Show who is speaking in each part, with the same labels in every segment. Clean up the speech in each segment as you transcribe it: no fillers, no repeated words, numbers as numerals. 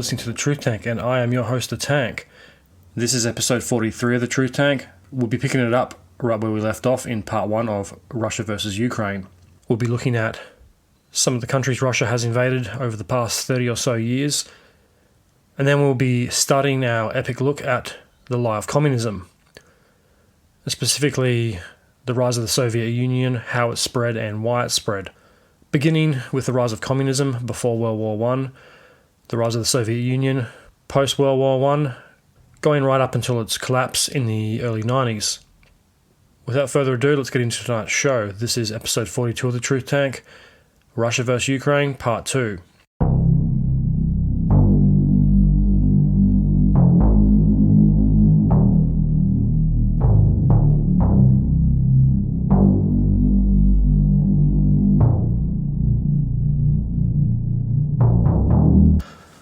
Speaker 1: listening to The Truth Tank, and I am your host, The Tank. This is episode 43 of The Truth Tank. We'll be picking it up right where we left off in part 1 of Russia versus Ukraine. We'll be looking at some of the countries Russia has invaded over the past 30 or so years, and then we'll be starting our epic look at the lie of communism, specifically the rise of the Soviet Union, how it spread and why it spread. Beginning with the rise of communism before World War I, the rise of the Soviet Union post-World War I, going right up until its collapse in the early 90s. Without further ado, let's get into tonight's show. This is episode 42 of The Truth Tank, Russia vs. Ukraine, part 2.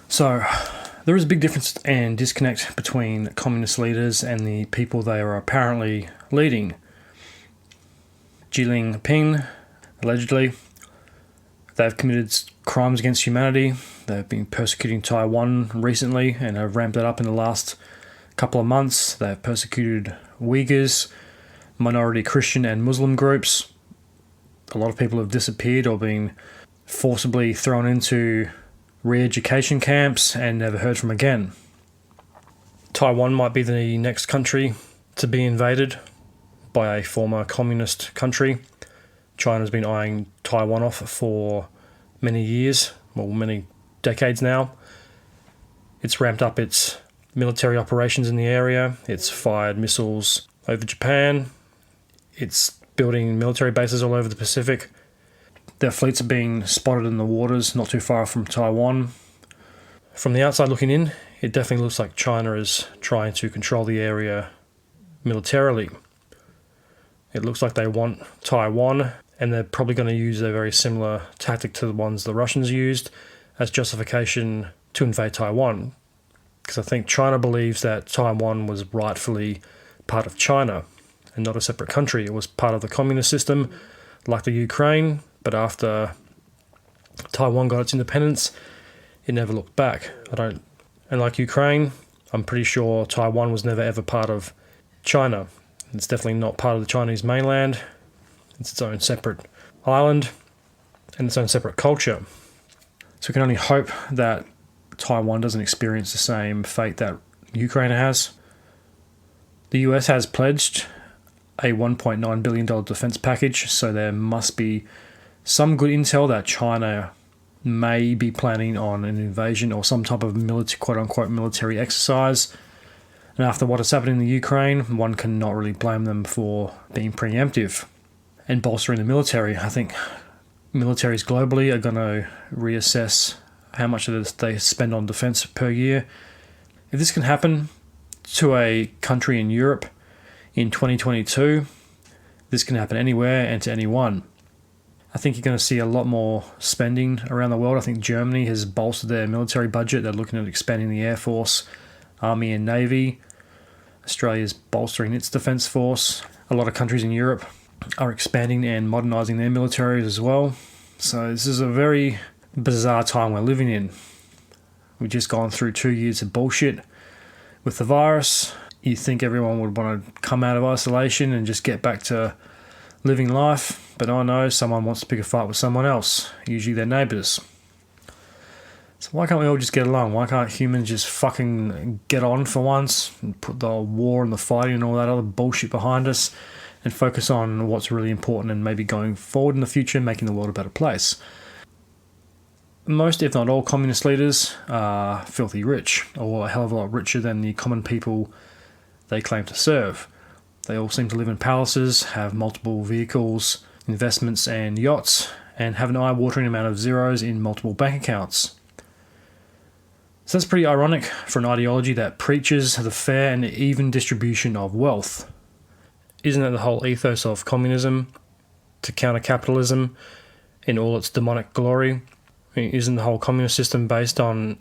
Speaker 1: So, there is a big difference and disconnect between communist leaders and the people they are apparently leading. Xi Jinping, allegedly, they've committed crimes against humanity. They've been persecuting Taiwan recently and have ramped that up in the last couple of months. They've persecuted Uyghurs, minority Christian and Muslim groups. A lot of people have disappeared or been forcibly thrown into re-education camps and never heard from again. Taiwan might be the next country to be invaded by a former communist country. China's been eyeing Taiwan off for many years, well, many decades now. It's ramped up its military operations in the area. It's fired missiles over Japan. It's building military bases all over the Pacific. Their fleets are being spotted in the waters not too far from Taiwan. From the outside looking in, it definitely looks like China is trying to control the area militarily. It looks like they want Taiwan, and they're probably going to use a very similar tactic to the ones the Russians used as justification to invade Taiwan. Because I think China believes that Taiwan was rightfully part of China and not a separate country. It was part of the communist system, like the Ukraine. But after Taiwan got its independence, it never looked back. And like Ukraine, I'm pretty sure Taiwan was never ever part of China. It's definitely not part of the Chinese mainland. It's its own separate island and its own separate culture. So we can only hope that Taiwan doesn't experience the same fate that Ukraine has. The US has pledged a $1.9 billion defense package, so there must be some good intel that China may be planning on an invasion or some type of quote-unquote military exercise. And after what has happened in the Ukraine, one cannot really blame them for being preemptive and bolstering the military. I think militaries globally are going to reassess how much they spend on defense per year. If this can happen to a country in Europe in 2022, this can happen anywhere and to anyone. I think you're going to see a lot more spending around the world. I think Germany has bolstered their military budget. They're looking at expanding the Air Force, Army and Navy. Australia's bolstering its defence force. A lot of countries in Europe are expanding and modernising their militaries as well. So this is a very bizarre time we're living in. We've just gone through 2 years of bullshit with the virus. You think everyone would want to come out of isolation and just get back to living life. But I know someone wants to pick a fight with someone else, usually their neighbours. So why can't we all just get along? Why can't humans just fucking get on for once and put the war and the fighting and all that other bullshit behind us and focus on what's really important and maybe going forward in the future and making the world a better place? Most, if not all, communist leaders are filthy rich, or a hell of a lot richer than the common people they claim to serve. They all seem to live in palaces, have multiple vehicles, investments and yachts, and have an eye-watering amount of zeros in multiple bank accounts. So that's pretty ironic for an ideology that preaches the fair and even distribution of wealth. Isn't that the whole ethos of communism? To counter capitalism in all its demonic glory? I mean, isn't the whole communist system based on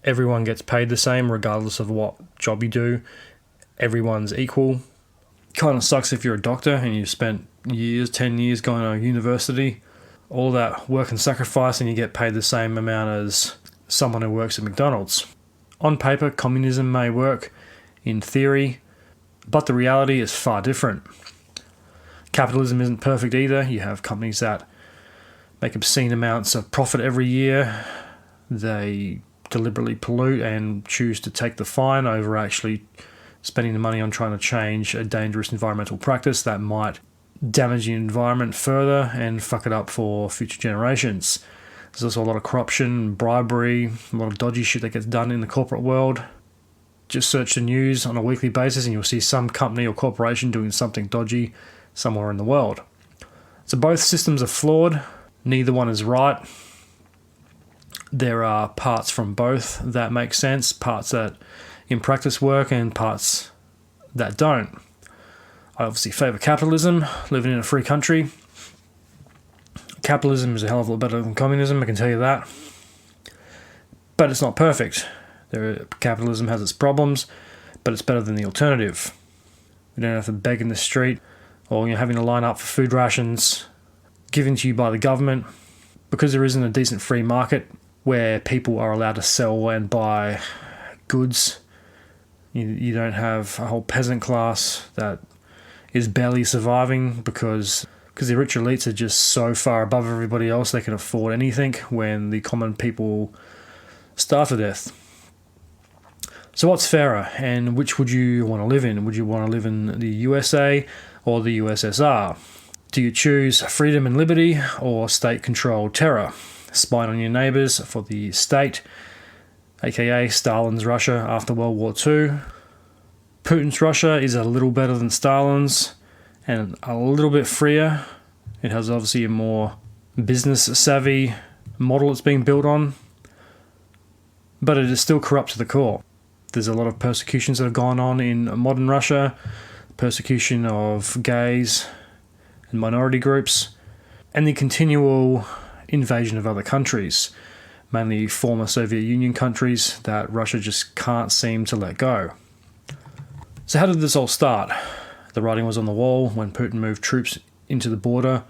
Speaker 1: everyone gets paid the same regardless of what job you do? Everyone's equal. Kind of sucks if you're a doctor and you've spent 10 years going to university, all that work and sacrifice, and you get paid the same amount as someone who works at McDonald's. On paper, communism may work in theory, but the reality is far different. Capitalism isn't perfect either. You have companies that make obscene amounts of profit every year. They deliberately pollute and choose to take the fine over actually spending the money on trying to change a dangerous environmental practice that might damage the environment further and fuck it up for future generations. There's also a lot of corruption, bribery, a lot of dodgy shit that gets done in the corporate world. Just search the news on a weekly basis and you'll see some company or corporation doing something dodgy somewhere in the world. So both systems are flawed. Neither one is right. There are parts from both that make sense, parts that in practice work and parts that don't. I obviously favour capitalism, living in a free country. Capitalism is a hell of a lot better than communism, I can tell you that. But it's not perfect. Capitalism has its problems, but it's better than the alternative. We don't have to beg in the street or having to line up for food rations given to you by the government, because there isn't a decent free market where people are allowed to sell and buy goods. You don't have a whole peasant class that is barely surviving because the rich elites are just so far above everybody else they can afford anything when the common people starve to death. So what's fairer, and which would you want to live in? Would you want to live in the USA or the USSR? Do you choose freedom and liberty or state-controlled terror? Spying on your neighbours for the state, aka Stalin's Russia after World War II. Putin's Russia is a little better than Stalin's and a little bit freer. It has obviously a more business-savvy model it's being built on, but it is still corrupt to the core. There's a lot of persecutions that have gone on in modern Russia, persecution of gays and minority groups, and the continual invasion of other countries, mainly former Soviet Union countries that Russia just can't seem to let go. So how did this all start? The writing was on the wall when Putin moved troops into the border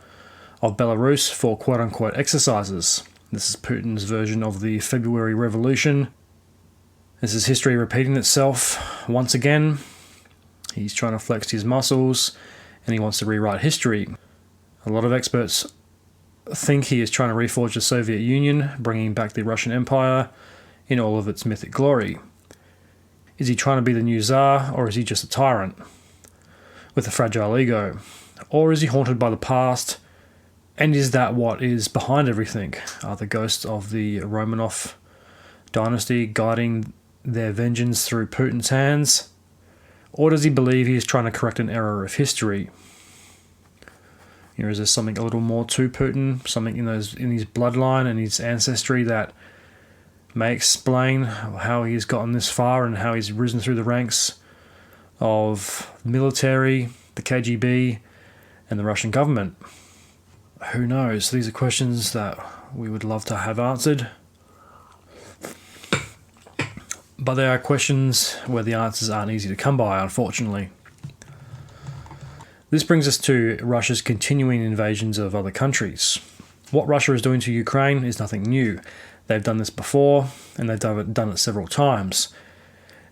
Speaker 1: of Belarus for quote-unquote exercises. This is Putin's version of the February Revolution. This is history repeating itself once again. He's trying to flex his muscles and he wants to rewrite history. A lot of experts think he is trying to reforge the Soviet Union, bringing back the Russian Empire in all of its mythic glory. Is he trying to be the new Tsar, or is he just a tyrant with a fragile ego? Or is he haunted by the past, and is that what is behind everything? Are the ghosts of the Romanov dynasty guiding their vengeance through Putin's hands? Or does he believe he is trying to correct an error of history? Is there something a little more to Putin, something in his bloodline and his ancestry that may explain how he's gotten this far and how he's risen through the ranks of military, the KGB, and the Russian government? Who knows? These are questions that we would love to have answered. But there are questions where the answers aren't easy to come by, unfortunately. This brings us to Russia's continuing invasions of other countries. What Russia is doing to Ukraine is nothing new. They've done this before, and they've done it several times.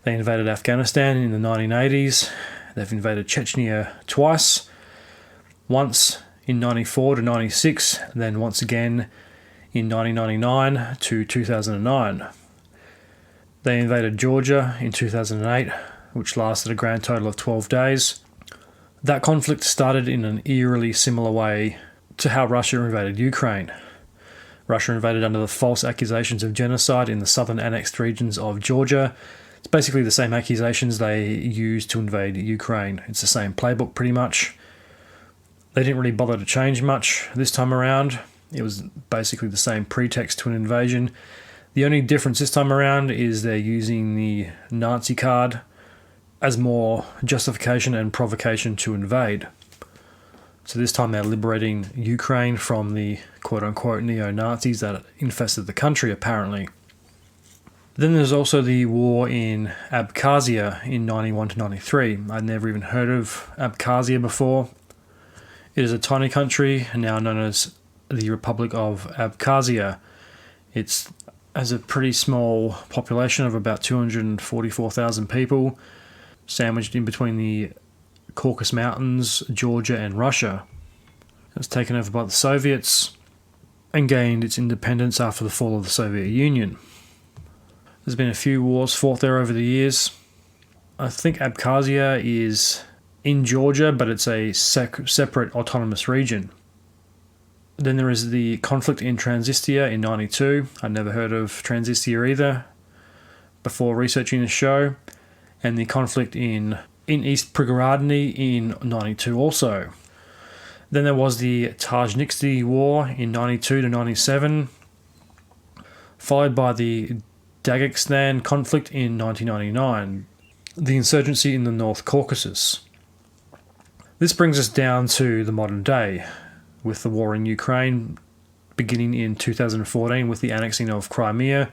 Speaker 1: They invaded Afghanistan in the 1980s. They've invaded Chechnya twice. Once in 94 to 96, and then once again in 1999 to 2009. They invaded Georgia in 2008, which lasted a grand total of 12 days. That conflict started in an eerily similar way to how Russia invaded Ukraine. Russia invaded under the false accusations of genocide in the southern annexed regions of Georgia. It's basically the same accusations they used to invade Ukraine. It's the same playbook pretty much. They didn't really bother to change much this time around. It was basically the same pretext to an invasion. The only difference this time around is they're using the Nazi card as more justification and provocation to invade. So this time they're liberating Ukraine from the quote-unquote neo-Nazis that infested the country, apparently. Then there's also the war in Abkhazia in 91 to 93. I'd never even heard of Abkhazia before. It is a tiny country now known as the Republic of Abkhazia. It's has a pretty small population of about 244,000 people, sandwiched in between the Caucasus Mountains, Georgia and Russia. It was taken over by the Soviets and gained its independence after the fall of the Soviet Union. There's been a few wars fought there over the years. I think Abkhazia is in Georgia, but it's a separate autonomous region. Then there is the conflict in Transnistria in 92. I'd never heard of Transnistria either before researching the show. And the conflict in East Prigorod in 92 also. Then there was the Tajikistan War in 92 to 97, followed by the Dagestan conflict in 1999, the insurgency in the North Caucasus. This brings us down to the modern day, with the war in Ukraine beginning in 2014 with the annexing of Crimea.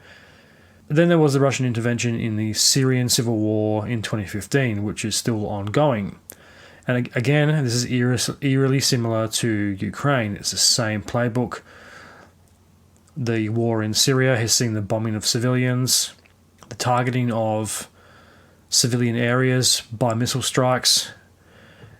Speaker 1: Then there was the Russian intervention in the Syrian civil war in 2015, which is still ongoing. And again, this is eerily similar to Ukraine. It's the same playbook. The war in Syria has seen the bombing of civilians, the targeting of civilian areas by missile strikes,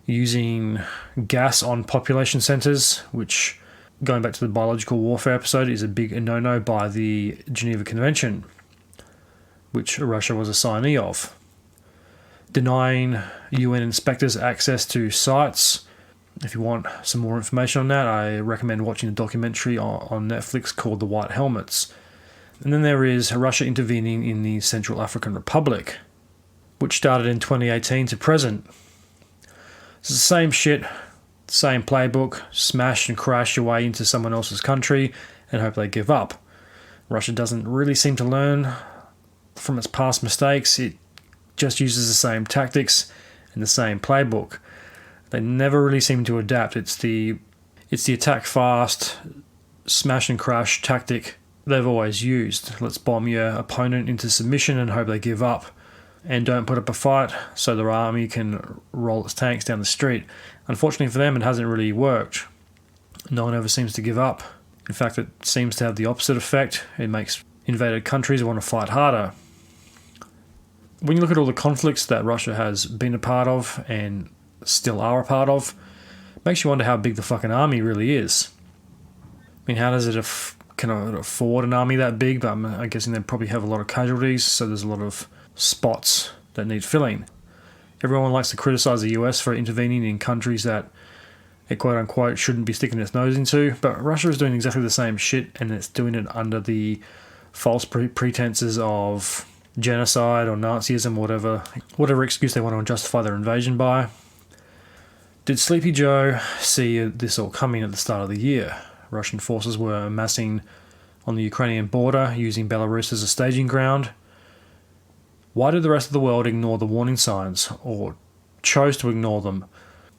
Speaker 1: using gas on population centres, which, going back to the biological warfare episode, is a big no-no by the Geneva Convention, which Russia was a signee of. Denying UN inspectors access to sites. If you want some more information on that, I recommend watching a documentary on Netflix called The White Helmets. And then there is Russia intervening in the Central African Republic, which started in 2018 to present. It's the same shit, same playbook, smash and crash your way into someone else's country and hope they give up. Russia doesn't really seem to learn from its past mistakes. It just uses the same tactics and the same playbook. They never really seem to adapt. It's the attack fast, smash and crash tactic they've always used. Let's bomb your opponent into submission and hope they give up and don't put up a fight so their army can roll its tanks down the street. Unfortunately for them, it hasn't really worked. No one ever seems to give up. In fact, it seems to have the opposite effect. It makes invaded countries want to fight harder. When you look at all the conflicts that Russia has been a part of and still are a part of, it makes you wonder how big the fucking army really is. I mean, how does it can it afford an army that big? But I'm guessing they probably have a lot of casualties, so there's a lot of spots that need filling. Everyone likes to criticize the US for intervening in countries that it quote-unquote shouldn't be sticking its nose into, but Russia is doing exactly the same shit, and it's doing it under the false pretenses of genocide or Nazism, whatever excuse they want to justify their invasion by. Did Sleepy Joe see this all coming at the start of the year? Russian forces were amassing on the Ukrainian border, using Belarus as a staging ground. Why did the rest of the world ignore the warning signs, or chose to ignore them?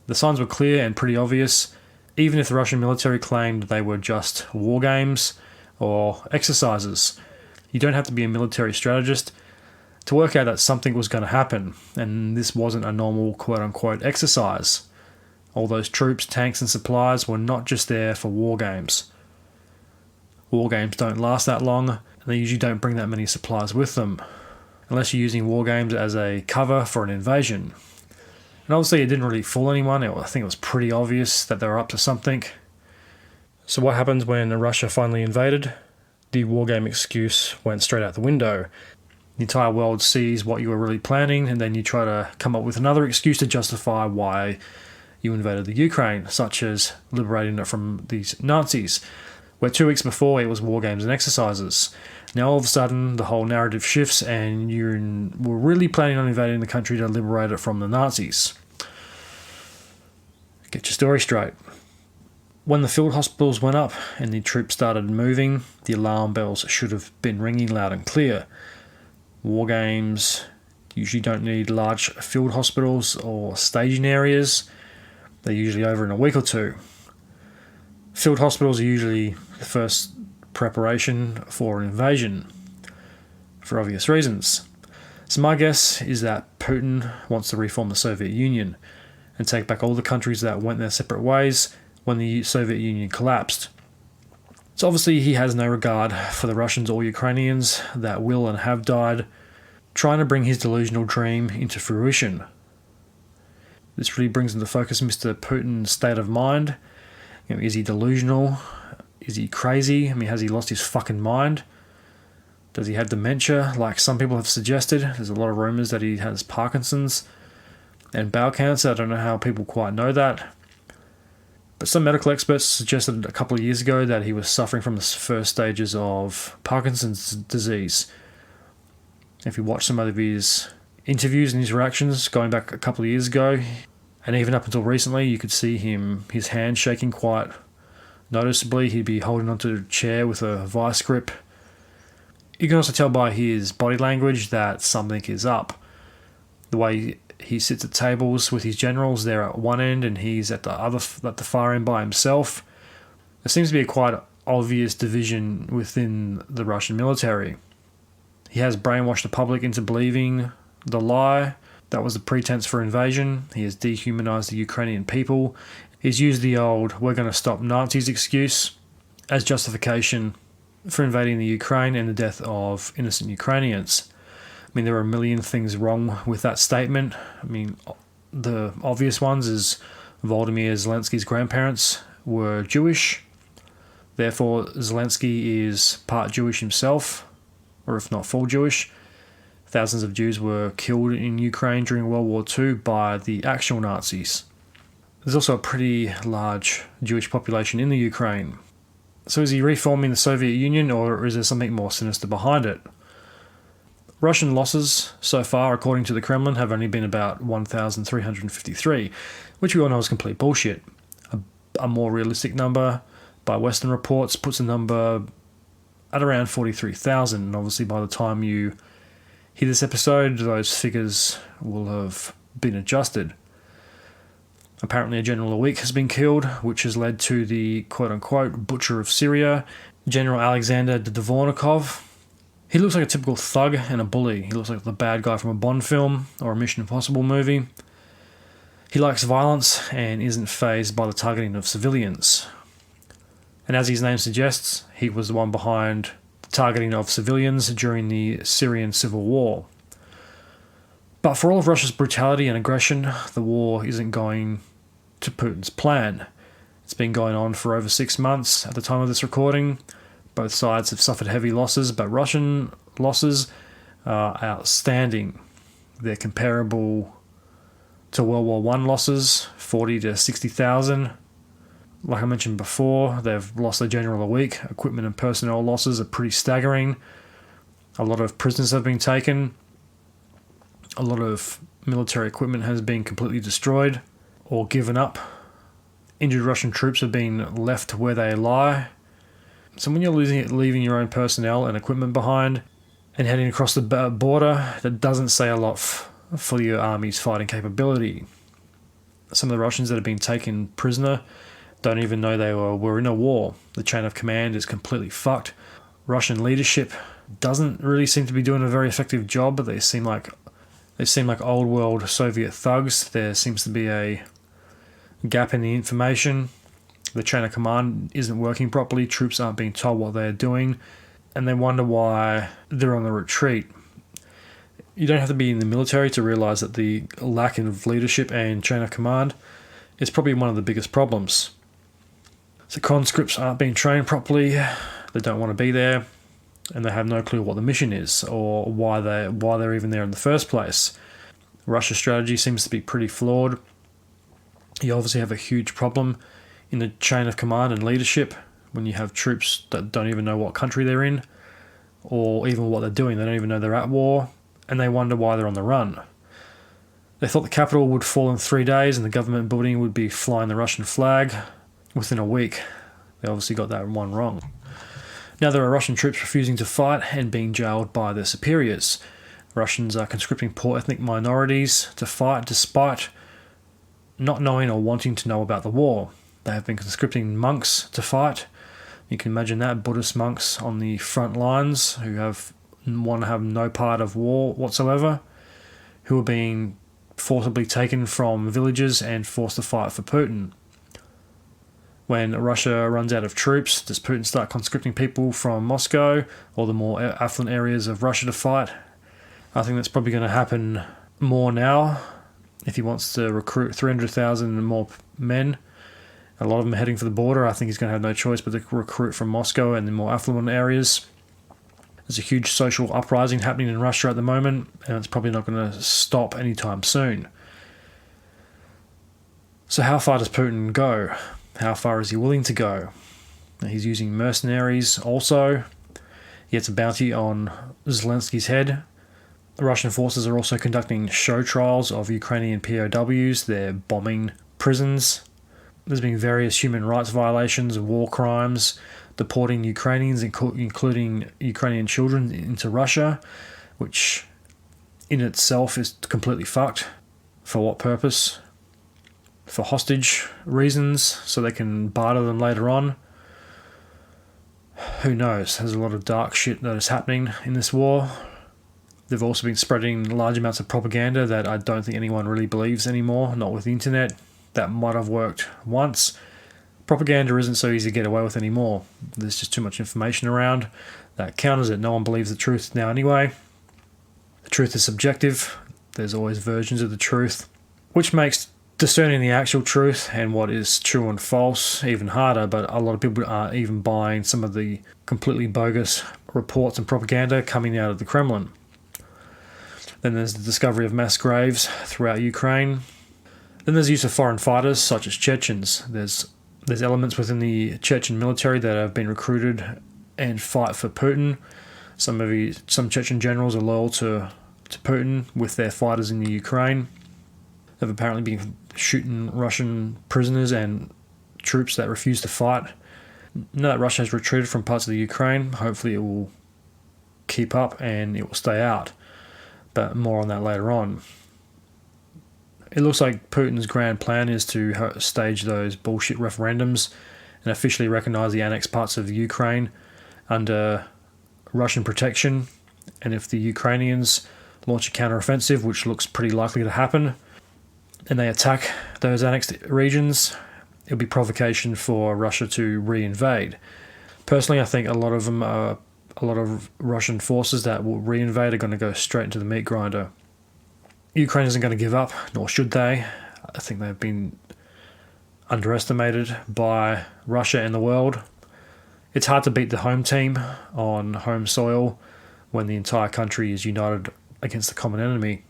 Speaker 1: The signs were clear and pretty obvious, even if the Russian military claimed they were just war games or exercises. You don't have to be a military strategist to work out that something was going to happen, and this wasn't a normal quote-unquote exercise. All those troops, tanks and supplies were not just there for war games. War games don't last that long, and they usually don't bring that many supplies with them, unless you're using war games as a cover for an invasion. And obviously it didn't really fool anyone. I think it was pretty obvious that they were up to something. So what happens when Russia finally invaded? The wargame excuse went straight out the window. The entire world sees what you were really planning, and then you try to come up with another excuse to justify why you invaded the Ukraine, such as liberating it from these Nazis, where 2 weeks before it was war games and exercises. Now all of a sudden the whole narrative shifts and you were really planning on invading the country to liberate it from the Nazis. Get your story straight. When the field hospitals went up and the troops started moving, the alarm bells should have been ringing loud and clear. War games usually don't need large field hospitals or staging areas. They're usually over in a week or two. Field hospitals are usually the first preparation for an invasion, for obvious reasons. So my guess is that Putin wants to reform the Soviet Union and take back all the countries that went their separate ways when the Soviet Union collapsed. So obviously he has no regard for the Russians or Ukrainians that will and have died, trying to bring his delusional dream into fruition. This really brings into focus Mr. Putin's state of mind. Is he delusional? Is he crazy? Has he lost his fucking mind? Does he have dementia, like some people have suggested? There's a lot of rumours that he has Parkinson's and bowel cancer. I don't know how people quite know that. But some medical experts suggested a couple of years ago that he was suffering from the first stages of Parkinson's disease. If you watch some of his interviews and his reactions going back a couple of years ago, and even up until recently, you could see his hand shaking quite noticeably. He'd be holding onto a chair with a vice grip. You can also tell by his body language that something is up. The way he sits at tables with his generals, they're at one end and he's at the far end by himself. There seems to be a quite obvious division within the Russian military. He has brainwashed the public into believing the lie that was the pretense for invasion. He has dehumanized the Ukrainian people. He's used the old "we're going to stop Nazis" excuse as justification for invading the Ukraine and the death of innocent Ukrainians. There are a million things wrong with that statement. The obvious ones is Volodymyr Zelensky's grandparents were Jewish. Therefore, Zelensky is part Jewish himself, or if not full Jewish. Thousands of Jews were killed in Ukraine during World War II by the actual Nazis. There's also a pretty large Jewish population in the Ukraine. So is he reforming the Soviet Union, or is there something more sinister behind it? Russian losses so far, according to the Kremlin, have only been about 1,353, which we all know is complete bullshit. A more realistic number by Western reports puts the number at around 43,000, and obviously by the time you hear this episode, those figures will have been adjusted. Apparently a general a week has been killed, which has led to the quote-unquote butcher of Syria, General Alexander Dvornikov. He looks like a typical thug and a bully. He looks like the bad guy from a Bond film or a Mission Impossible movie. He likes violence and isn't fazed by the targeting of civilians. And as his name suggests, he was the one behind the targeting of civilians during the Syrian civil war. But for all of Russia's brutality and aggression, the war isn't going to Putin's plan. It's been going on for over 6 months at the time of this recording. Both sides have suffered heavy losses, but Russian losses are outstanding. They're comparable to World War I losses, 40 to 60,000. Like I mentioned before, they've lost their general a week. Equipment and personnel losses are pretty staggering. A lot of prisoners have been taken. A lot of military equipment has been completely destroyed or given up. Injured Russian troops have been left where they lie. So when you're leaving your own personnel and equipment behind and heading across the border, that doesn't say a lot for your army's fighting capability. Some of the Russians that have been taken prisoner don't even know they were in a war. The chain of command is completely fucked. Russian leadership doesn't really seem to be doing a very effective job, but they seem like old world Soviet thugs. There seems to be a gap in the information. The chain of command isn't working properly. Troops aren't being told what they're doing, and they wonder why they're on the retreat. You don't have to be in the military to realise that the lack of leadership and chain of command is probably one of the biggest problems. So conscripts aren't being trained properly. They don't want to be there, and they have no clue what the mission is or why they're even there in the first place. Russia's strategy seems to be pretty flawed. You obviously have a huge problem in the chain of command and leadership when you have troops that don't even know what country they're in or even what they're doing. They don't even know they're at war, and they wonder why they're on the run. They thought the capital would fall in 3 days and the government building would be flying the Russian flag within a week. They obviously got that one wrong. Now there are Russian troops refusing to fight and being jailed by their superiors. Russians are conscripting poor ethnic minorities to fight despite not knowing or wanting to know about the war. They have been conscripting monks to fight. You can imagine that, Buddhist monks on the front lines who want to have no part of war whatsoever, who are being forcibly taken from villages and forced to fight for Putin. When Russia runs out of troops, does Putin start conscripting people from Moscow or the more affluent areas of Russia to fight? I think that's probably going to happen more now. If he wants to recruit 300,000 more men, a lot of them are heading for the border, I think he's going to have no choice but to recruit from Moscow and the more affluent areas. There's a huge social uprising happening in Russia at the moment, and it's probably not going to stop anytime soon. So how far does Putin go? How far is he willing to go? He's using mercenaries also. He gets a bounty on Zelensky's head. The Russian forces are also conducting show trials of Ukrainian POWs. They're bombing prisons. There's been various human rights violations, war crimes, deporting Ukrainians, including Ukrainian children, into Russia, which in itself is completely fucked. For what purpose? For hostage reasons, so they can barter them later on. Who knows? There's a lot of dark shit that is happening in this war. They've also been spreading large amounts of propaganda that I don't think anyone really believes anymore, not with the internet. That might have worked once. Propaganda isn't so easy to get away with anymore. There's just too much information around that counters it. No one believes the truth now anyway. The truth is subjective. There's always versions of the truth, which makes discerning the actual truth and what is true and false even harder, but a lot of people aren't even buying some of the completely bogus reports and propaganda coming out of the Kremlin. Then there's the discovery of mass graves throughout Ukraine. Then there's use of foreign fighters such as Chechens. There's elements within the Chechen military that have been recruited and fight for Putin. Some Chechen generals are loyal to Putin with their fighters in the Ukraine. They've apparently been shooting Russian prisoners and troops that refuse to fight. Now that Russia has retreated from parts of the Ukraine, hopefully it will keep up and it will stay out. But more on that later on. It looks like Putin's grand plan is to stage those bullshit referendums and officially recognize the annexed parts of Ukraine under Russian protection. And if the Ukrainians launch a counteroffensive, which looks pretty likely to happen, and they attack those annexed regions, it'll be provocation for Russia to re-invade. Personally, I think a lot of Russian forces that will re-invade are going to go straight into the meat grinder. Ukraine isn't going to give up, nor should they. I think they've been underestimated by Russia and the world. It's hard to beat the home team on home soil when the entire country is united against the common enemy.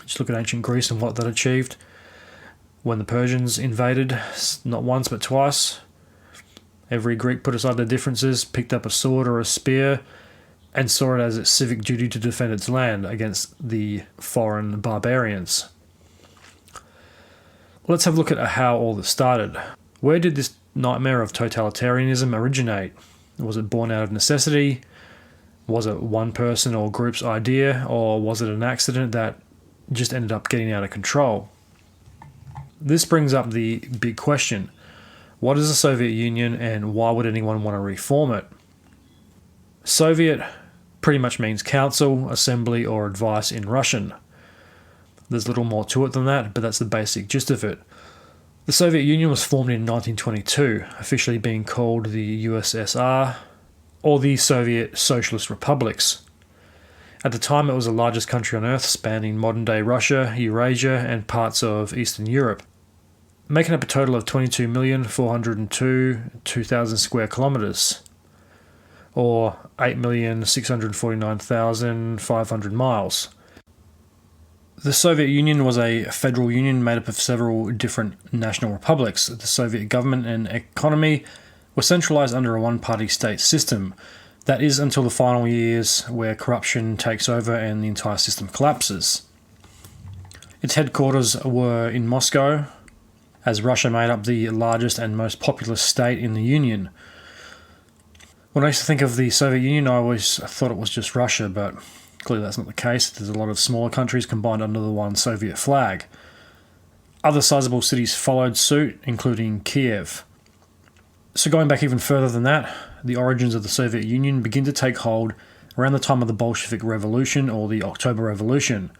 Speaker 1: Just look at ancient Greece and what that achieved. When the Persians invaded, not once but twice, every Greek put aside their differences, picked up a sword or a spear, and saw it as its civic duty to defend its land against the foreign barbarians. Let's have a look at how all this started. Where did this nightmare of totalitarianism originate? Was it born out of necessity? Was it one person or group's idea? Or was it an accident that just ended up getting out of control? This brings up the big question. What is the Soviet Union and why would anyone want to reform it? Soviet pretty much means council, assembly, or advice in Russian. There's little more to it than that, but that's the basic gist of it. The Soviet Union was formed in 1922, officially being called the USSR, or the Soviet Socialist Republics. At the time, it was the largest country on Earth, spanning modern-day Russia, Eurasia, and parts of Eastern Europe, making up a total of 22,402,000 square kilometres, or 8,649,500 miles. The Soviet Union was a federal union made up of several different national republics. The Soviet government and economy were centralised under a one-party state system. That is until the final years where corruption takes over and the entire system collapses. Its headquarters were in Moscow, as Russia made up the largest and most populous state in the Union. When I used to think of the Soviet Union, I always thought it was just Russia, but clearly that's not the case. There's a lot of smaller countries combined under the one Soviet flag. Other sizable cities followed suit, including Kiev. So going back even further than that, the origins of the Soviet Union begin to take hold around the time of the Bolshevik Revolution or the October Revolution.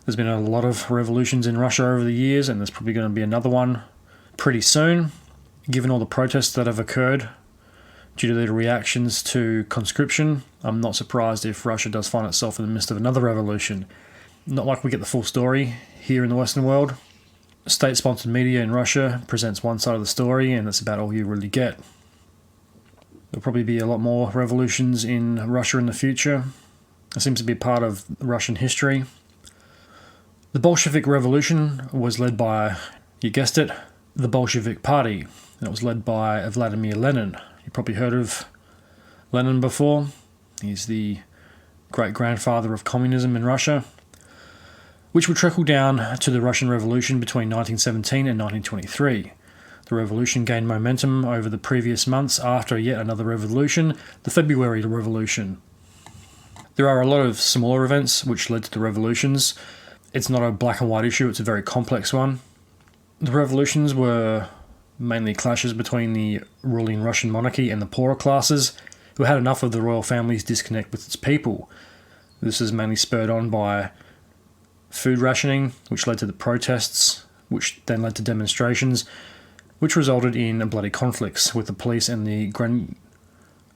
Speaker 1: There's been a lot of revolutions in Russia over the years, and there's probably going to be another one pretty soon, given all the protests that have occurred due to their reactions to conscription. I'm not surprised if Russia does find itself in the midst of another revolution. Not like we get the full story here in the Western world. State-sponsored media in Russia presents one side of the story, and that's about all you really get. There'll probably be a lot more revolutions in Russia in the future. It seems to be part of Russian history. The Bolshevik Revolution was led by, you guessed it, the Bolshevik Party. And it was led by Vladimir Lenin. You've probably heard of Lenin before. He's the great-grandfather of communism in Russia, which would trickle down to the Russian Revolution between 1917 and 1923. The revolution gained momentum over the previous months after yet another revolution, the February Revolution. There are a lot of smaller events which led to the revolutions. It's not a black and white issue, it's a very complex one. The revolutions were mainly clashes between the ruling Russian monarchy and the poorer classes, who had enough of the royal family's disconnect with its people. This is mainly spurred on by food rationing, which led to the protests, which then led to demonstrations, which resulted in bloody conflicts with the police and the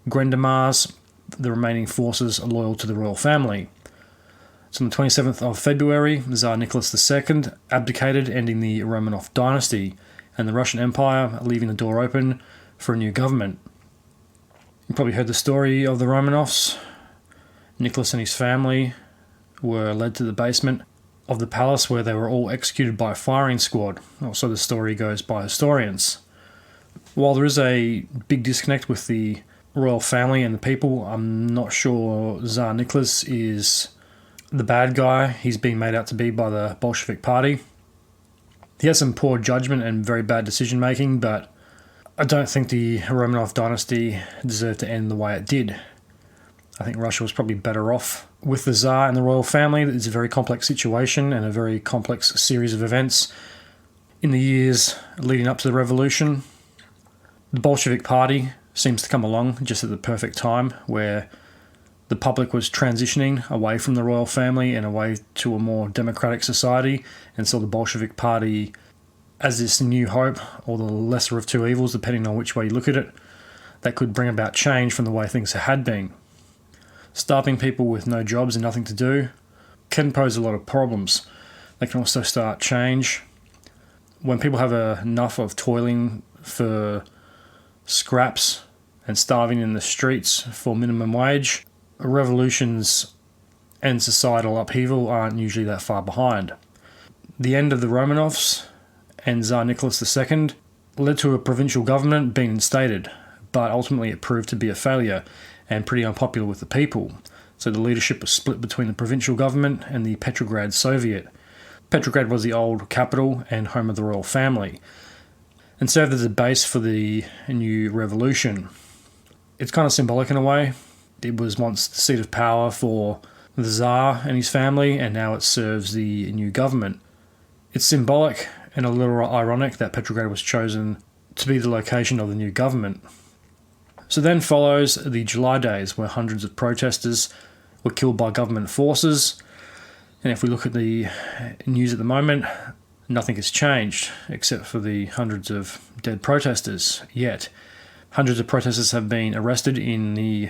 Speaker 1: Grendamars, the remaining forces loyal to the royal family. So on the 27th of February, Tsar Nicholas II abdicated, ending the Romanov dynasty, and the Russian Empire leaving the door open for a new government. You probably heard the story of the Romanovs. Nicholas and his family were led to the basement of the palace where they were all executed by a firing squad. Also, the story goes by historians. While there is a big disconnect with the royal family and the people, I'm not sure Tsar Nicholas is the bad guy he's being made out to be by the Bolshevik Party. He has some poor judgment and very bad decision making, but I don't think the Romanov dynasty deserved to end the way it did. I think Russia was probably better off with the Tsar and the royal family. It's a very complex situation and a very complex series of events in the years leading up to the revolution. The Bolshevik Party seems to come along just at the perfect time, where the public was transitioning away from the royal family and away to a more democratic society, and saw the Bolshevik Party as this new hope, or the lesser of two evils, depending on which way you look at it, that could bring about change from the way things had been. Starving people with no jobs and nothing to do can pose a lot of problems. They can also start change. When people have enough of toiling for scraps and starving in the streets for minimum wage, revolutions and societal upheaval aren't usually that far behind. The end of the Romanovs and Tsar Nicholas II led to a provincial government being instated, but ultimately it proved to be a failure and pretty unpopular with the people. So the leadership was split between the provincial government and the Petrograd Soviet. Petrograd was the old capital and home of the royal family, and served as a base for the new revolution. It's kind of symbolic in a way. It was once the seat of power for the Tsar and his family, and now it serves the new government. It's symbolic and a little ironic that Petrograd was chosen to be the location of the new government. So then follows the July days, where hundreds of protesters were killed by government forces. And if we look at the news at the moment, nothing has changed except for the hundreds of dead protesters yet. Hundreds of protesters have been arrested in the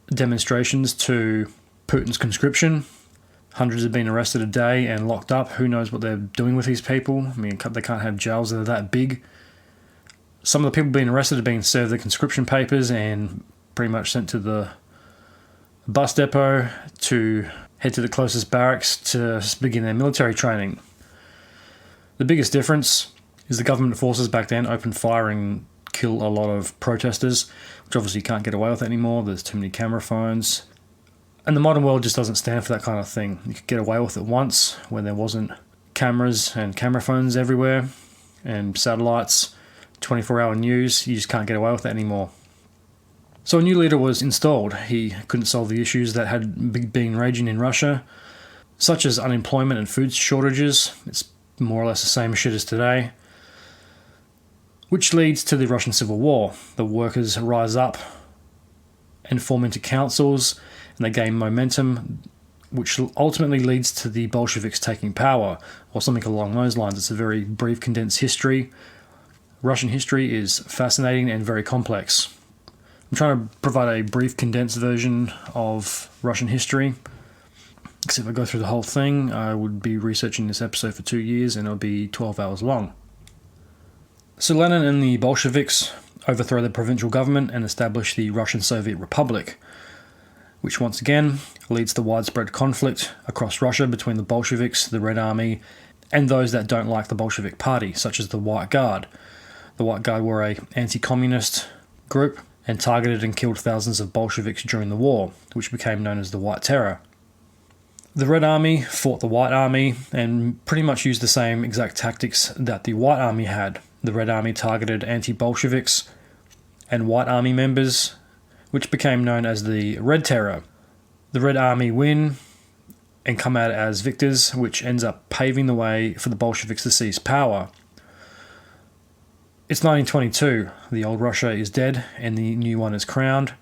Speaker 1: demonstrations to Putin's conscription. Hundreds have been arrested a day and locked up. Who knows what they're doing with these people? I mean, they can't have jails that are that big. Some of the people being arrested have been served their conscription papers and pretty much sent to the bus depot to head to the closest barracks to begin their military training. The biggest difference is the government forces back then opened fire and killed a lot of protesters, which obviously you can't get away with anymore. There's too many camera phones. And the modern world just doesn't stand for that kind of thing. You could get away with it once when there wasn't cameras and camera phones everywhere and satellites, 24-hour news. You just can't get away with it anymore. So a new leader was installed. He couldn't solve the issues that had been raging in Russia, such as unemployment and food shortages. It's more or less the same shit as today, which leads to the Russian Civil War. The workers rise up and form into councils, and they gain momentum, which ultimately leads to the Bolsheviks taking power, or something along those lines. It's a very brief, condensed history. Russian history is fascinating and very complex. I'm trying to provide a brief, condensed version of Russian history. Because if I go through the whole thing, I would be researching this episode for 2 years and it'll be 12 hours long. So Lenin and the Bolsheviks overthrow the provincial government and establish the Russian Soviet Republic, which once again leads to widespread conflict across Russia between the Bolsheviks, the Red Army, and those that don't like the Bolshevik Party, such as the White Guard. The White Guard were an anti-communist group and targeted and killed thousands of Bolsheviks during the war, which became known as the White Terror. The Red Army fought the White Army and pretty much used the same exact tactics that the White Army had. The Red Army targeted anti-Bolsheviks and White Army members, which became known as the Red Terror. The Red Army win and come out as victors, which ends up paving the way for the Bolsheviks to seize power. It's 1922. The old Russia is dead and the new one is crowned.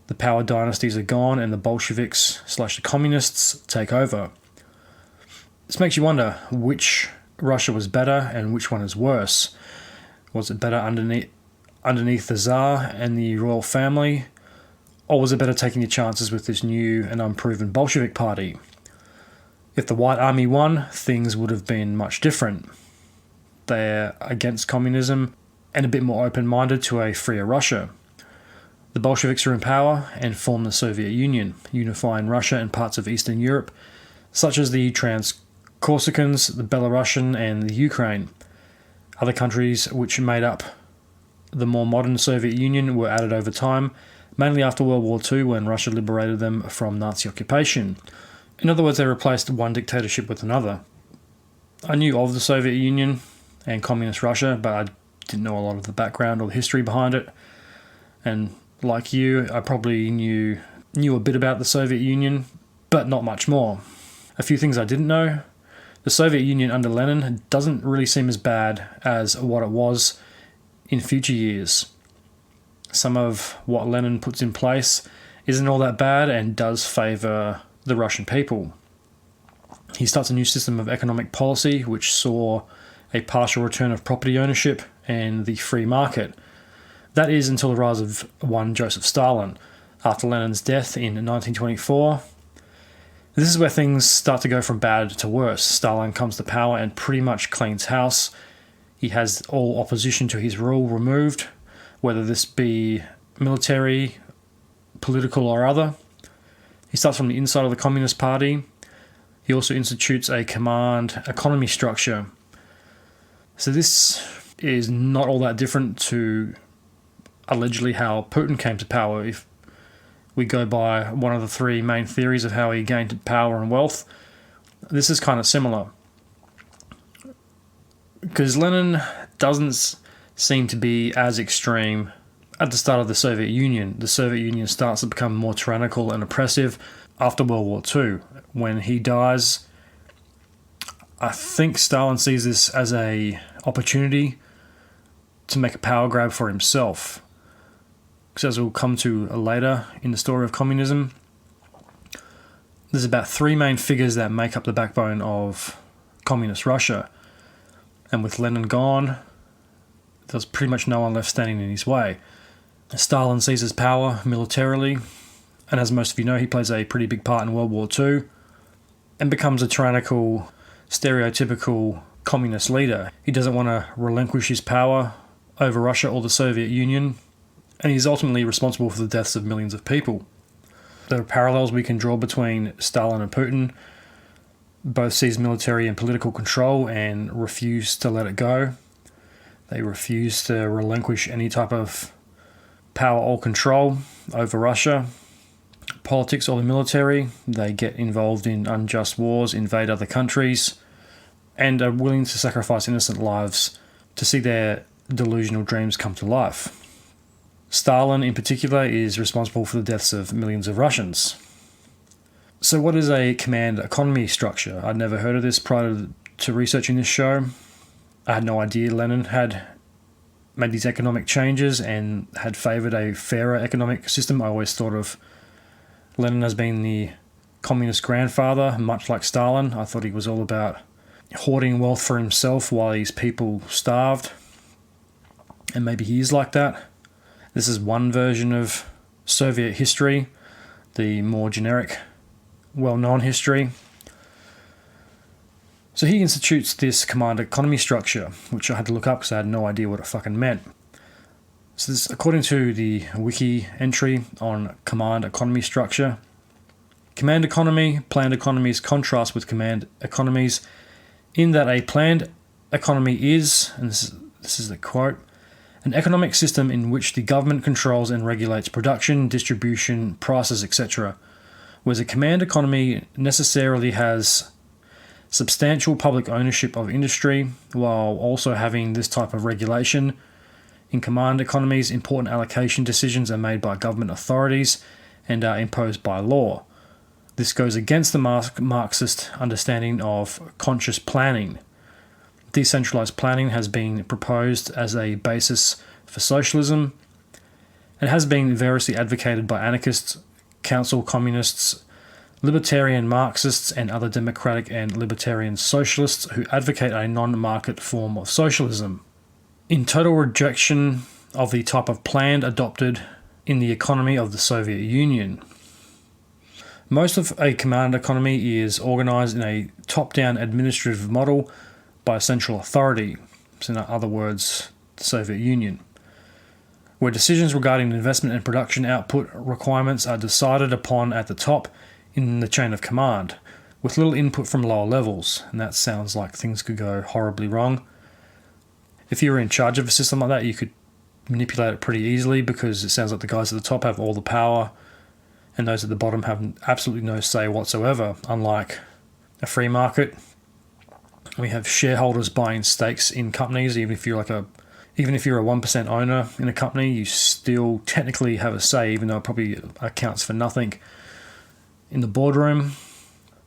Speaker 1: The power dynasties are gone and the Bolsheviks / the communists take over. This makes you wonder which Russia was better and which one is worse. Was it better underneath the Tsar and the royal family? Or was it better taking your chances with this new and unproven Bolshevik party? If the White Army won, things would have been much different. They're against communism and a bit more open-minded to a freer Russia. The Bolsheviks are in power and form the Soviet Union, unifying Russia and parts of Eastern Europe, such as the Transcorsicans, the Belarusian, and the Ukraine. Other countries which made up the more modern Soviet Union were added over time, mainly after World War II when Russia liberated them from Nazi occupation. In other words, they replaced one dictatorship with another. I knew of the Soviet Union and Communist Russia, but I didn't know a lot of the background or the history behind it. And like you, I probably knew a bit about the Soviet Union, but not much more. A few things I didn't know. The Soviet Union under Lenin doesn't really seem as bad as what it was in future years. Some of what Lenin puts in place isn't all that bad and does favour the Russian people. He starts a new system of economic policy which saw a partial return of property ownership and the free market. That is until the rise of one Joseph Stalin. After Lenin's death in 1924, this is where things start to go from bad to worse. Stalin comes to power and pretty much cleans house. He has all opposition to his rule removed, whether this be military, political or other. He starts from the inside of the Communist Party. He also institutes a command economy structure. So this is not all that different to allegedly how Putin came to power. If we go by one of the three main theories of how he gained power and wealth, this is kind of similar. Because Lenin doesn't seem to be as extreme at the start of the Soviet Union. The Soviet Union starts to become more tyrannical and oppressive after World War II. When he dies, I think Stalin sees this as an opportunity to make a power grab for himself. Because as we'll come to later in the story of communism, there's about three main figures that make up the backbone of communist Russia. And with Lenin gone, there's pretty much no one left standing in his way. Stalin seizes power militarily, and as most of you know, he plays a pretty big part in World War II, and becomes a tyrannical, stereotypical communist leader. He doesn't want to relinquish his power over Russia or the Soviet Union, and he's ultimately responsible for the deaths of millions of people. There are parallels we can draw between Stalin and Putin. Both seize military and political control and refuse to let it go. They refuse to relinquish any type of power or control over Russia. Politics or the military, they get involved in unjust wars, invade other countries, and are willing to sacrifice innocent lives to see their delusional dreams come to life. Stalin, in particular, is responsible for the deaths of millions of Russians. So what is a command economy structure? I'd never heard of this prior to researching this show. I had no idea Lenin had made these economic changes and had favoured a fairer economic system. I always thought of Lenin as being the communist grandfather, much like Stalin. I thought he was all about hoarding wealth for himself while his people starved. and maybe he is like that. This is one version of Soviet history, the more generic, well-known history. So he institutes this command economy structure, which I had to look up because I had no idea what it fucking meant. So this, according to the wiki entry on command economy structure, command economy, planned economies contrast with command economies in that a planned economy is, and this is the quote, an economic system in which the government controls and regulates production, distribution, prices, etc., whereas a command economy necessarily has substantial public ownership of industry while also having this type of regulation. In command economies, important allocation decisions are made by government authorities and are imposed by law. This goes against the Marxist understanding of conscious planning. Decentralized planning has been proposed as a basis for socialism and has been variously advocated by anarchists, council communists, libertarian Marxists, and other democratic and libertarian socialists who advocate a non-market form of socialism. In total rejection of the type of plan adopted in the economy of the Soviet Union. Most of a command economy is organized in a top-down administrative model by a central authority, so in other words, the Soviet Union, where decisions regarding investment and production output requirements are decided upon at the top in the chain of command, with little input from lower levels, and that sounds like things could go horribly wrong. If you were in charge of a system like that, you could manipulate it pretty easily because it sounds like the guys at the top have all the power and those at the bottom have absolutely no say whatsoever. Unlike a free market, we have shareholders buying stakes in companies. Even if you're a 1% owner in a company, you still technically have a say, even though it probably accounts for nothing in the boardroom.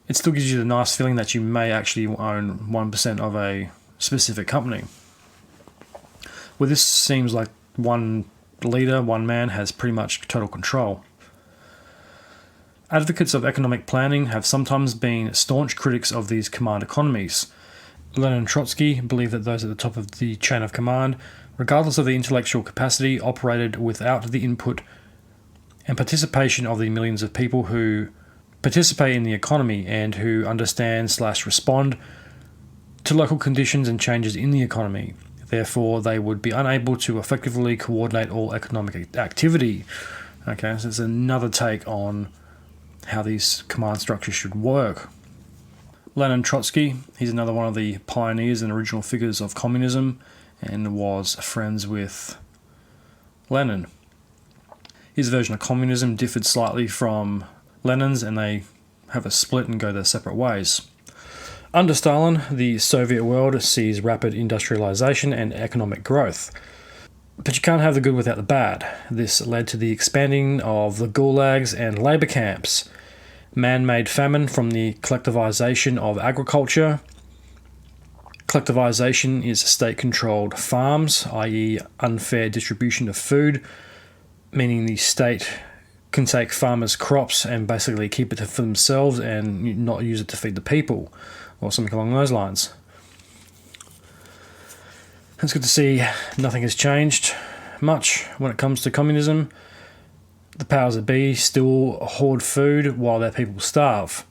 Speaker 1: It still gives you the nice feeling that you may actually own 1% of a specific company. Well, this seems like one leader, one man, has pretty much total control. Advocates of economic planning have sometimes been staunch critics of these command economies. Lenin and Trotsky believed that those at the top of the chain of command, regardless of their intellectual capacity, operated without the input and participation of the millions of people who participate in the economy and who understand/respond to local conditions and changes in the economy. Therefore, they would be unable to effectively coordinate all economic activity. Okay, so it's another take on how these command structures should work. Lenin Trotsky, he's another one of the pioneers and original figures of communism and was friends with Lenin. His version of communism differed slightly from Lenin's, and they have a split and go their separate ways. Under Stalin, the Soviet world sees rapid industrialization and economic growth. But you can't have the good without the bad. This led to the expanding of the gulags and labour camps, man-made famine from the collectivization of agriculture. Collectivization is state-controlled farms, i.e. unfair distribution of food, meaning the state can take farmers' crops and basically keep it for themselves and not use it to feed the people, or something along those lines. It's good to see nothing has changed much when it comes to communism. The powers that be still hoard food while their people starve.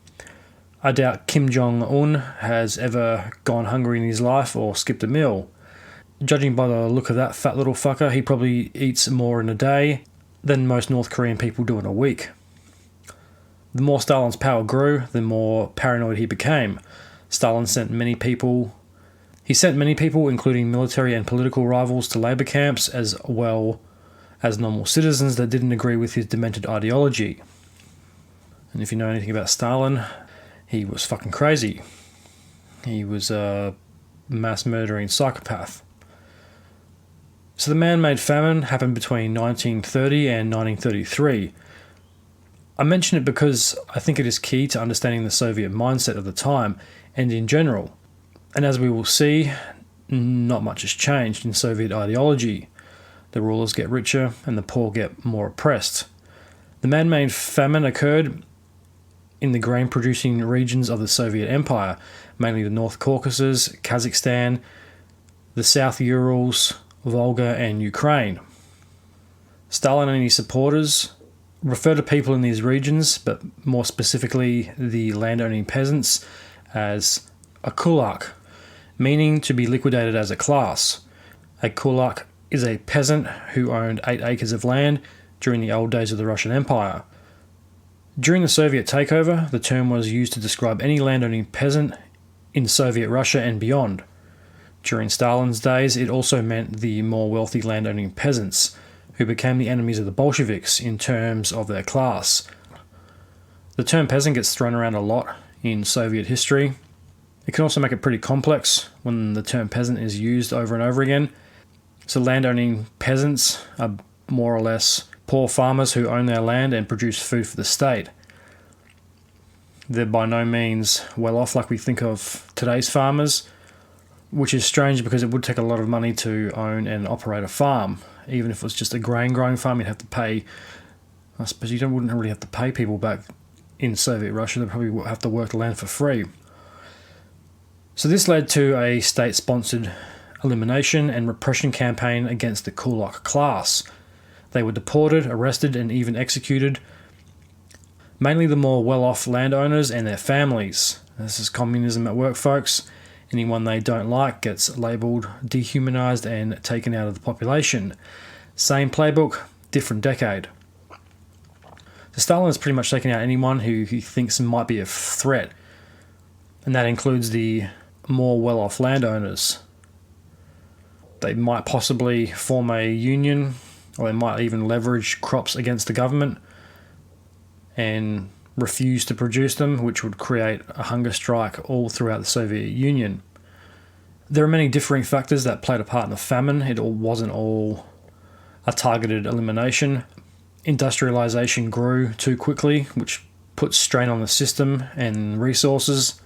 Speaker 1: I doubt Kim Jong-un has ever gone hungry in his life or skipped a meal. Judging by the look of that fat little fucker, he probably eats more in a day than most North Korean people do in a week. The more Stalin's power grew, the more paranoid he became. Stalin sent many people, including military and political rivals, to labour camps, as well as normal citizens that didn't agree with his demented ideology. And if you know anything about Stalin, he was fucking crazy. He was a mass murdering psychopath. So the man-made famine happened between 1930 and 1933. I mention it because I think it is key to understanding the Soviet mindset of the time and in general. And as we will see, not much has changed in Soviet ideology. The rulers get richer and the poor get more oppressed. The man-made famine occurred in the grain-producing regions of the Soviet Empire, mainly the North Caucasus, Kazakhstan, the South Urals, Volga, and Ukraine. Stalin and his supporters refer to people in these regions, but more specifically the landowning peasants, as a kulak, meaning to be liquidated as a class. A kulak is a peasant who owned 8 acres of land during the old days of the Russian Empire. During the Soviet takeover, the term was used to describe any landowning peasant in Soviet Russia and beyond. During Stalin's days, it also meant the more wealthy landowning peasants, who became the enemies of the Bolsheviks in terms of their class. The term peasant gets thrown around a lot in Soviet history. It can also make it pretty complex when the term peasant is used over and over again. So landowning peasants are more or less poor farmers who own their land and produce food for the state. They're by no means well off like we think of today's farmers, which is strange because it would take a lot of money to own and operate a farm. Even if it was just a grain growing farm, you'd have to pay, I suppose you wouldn't really have to pay people back in Soviet Russia. They'd probably have to work the land for free. So this led to a state-sponsored elimination and repression campaign against the kulak class. They were deported, arrested, and even executed, mainly the more well-off landowners and their families. This is communism at work, folks. Anyone they don't like gets labelled, dehumanised, and taken out of the population. Same playbook, different decade. So Stalin has pretty much taken out anyone who he thinks might be a threat, and that includes the more well-off landowners. They might possibly form a union, or they might even leverage crops against the government and refuse to produce them, which would create a hunger strike all throughout the Soviet Union. There are many differing factors that played a part in the famine. It wasn't all a targeted elimination. Industrialization grew too quickly, which put strain on the system and resources.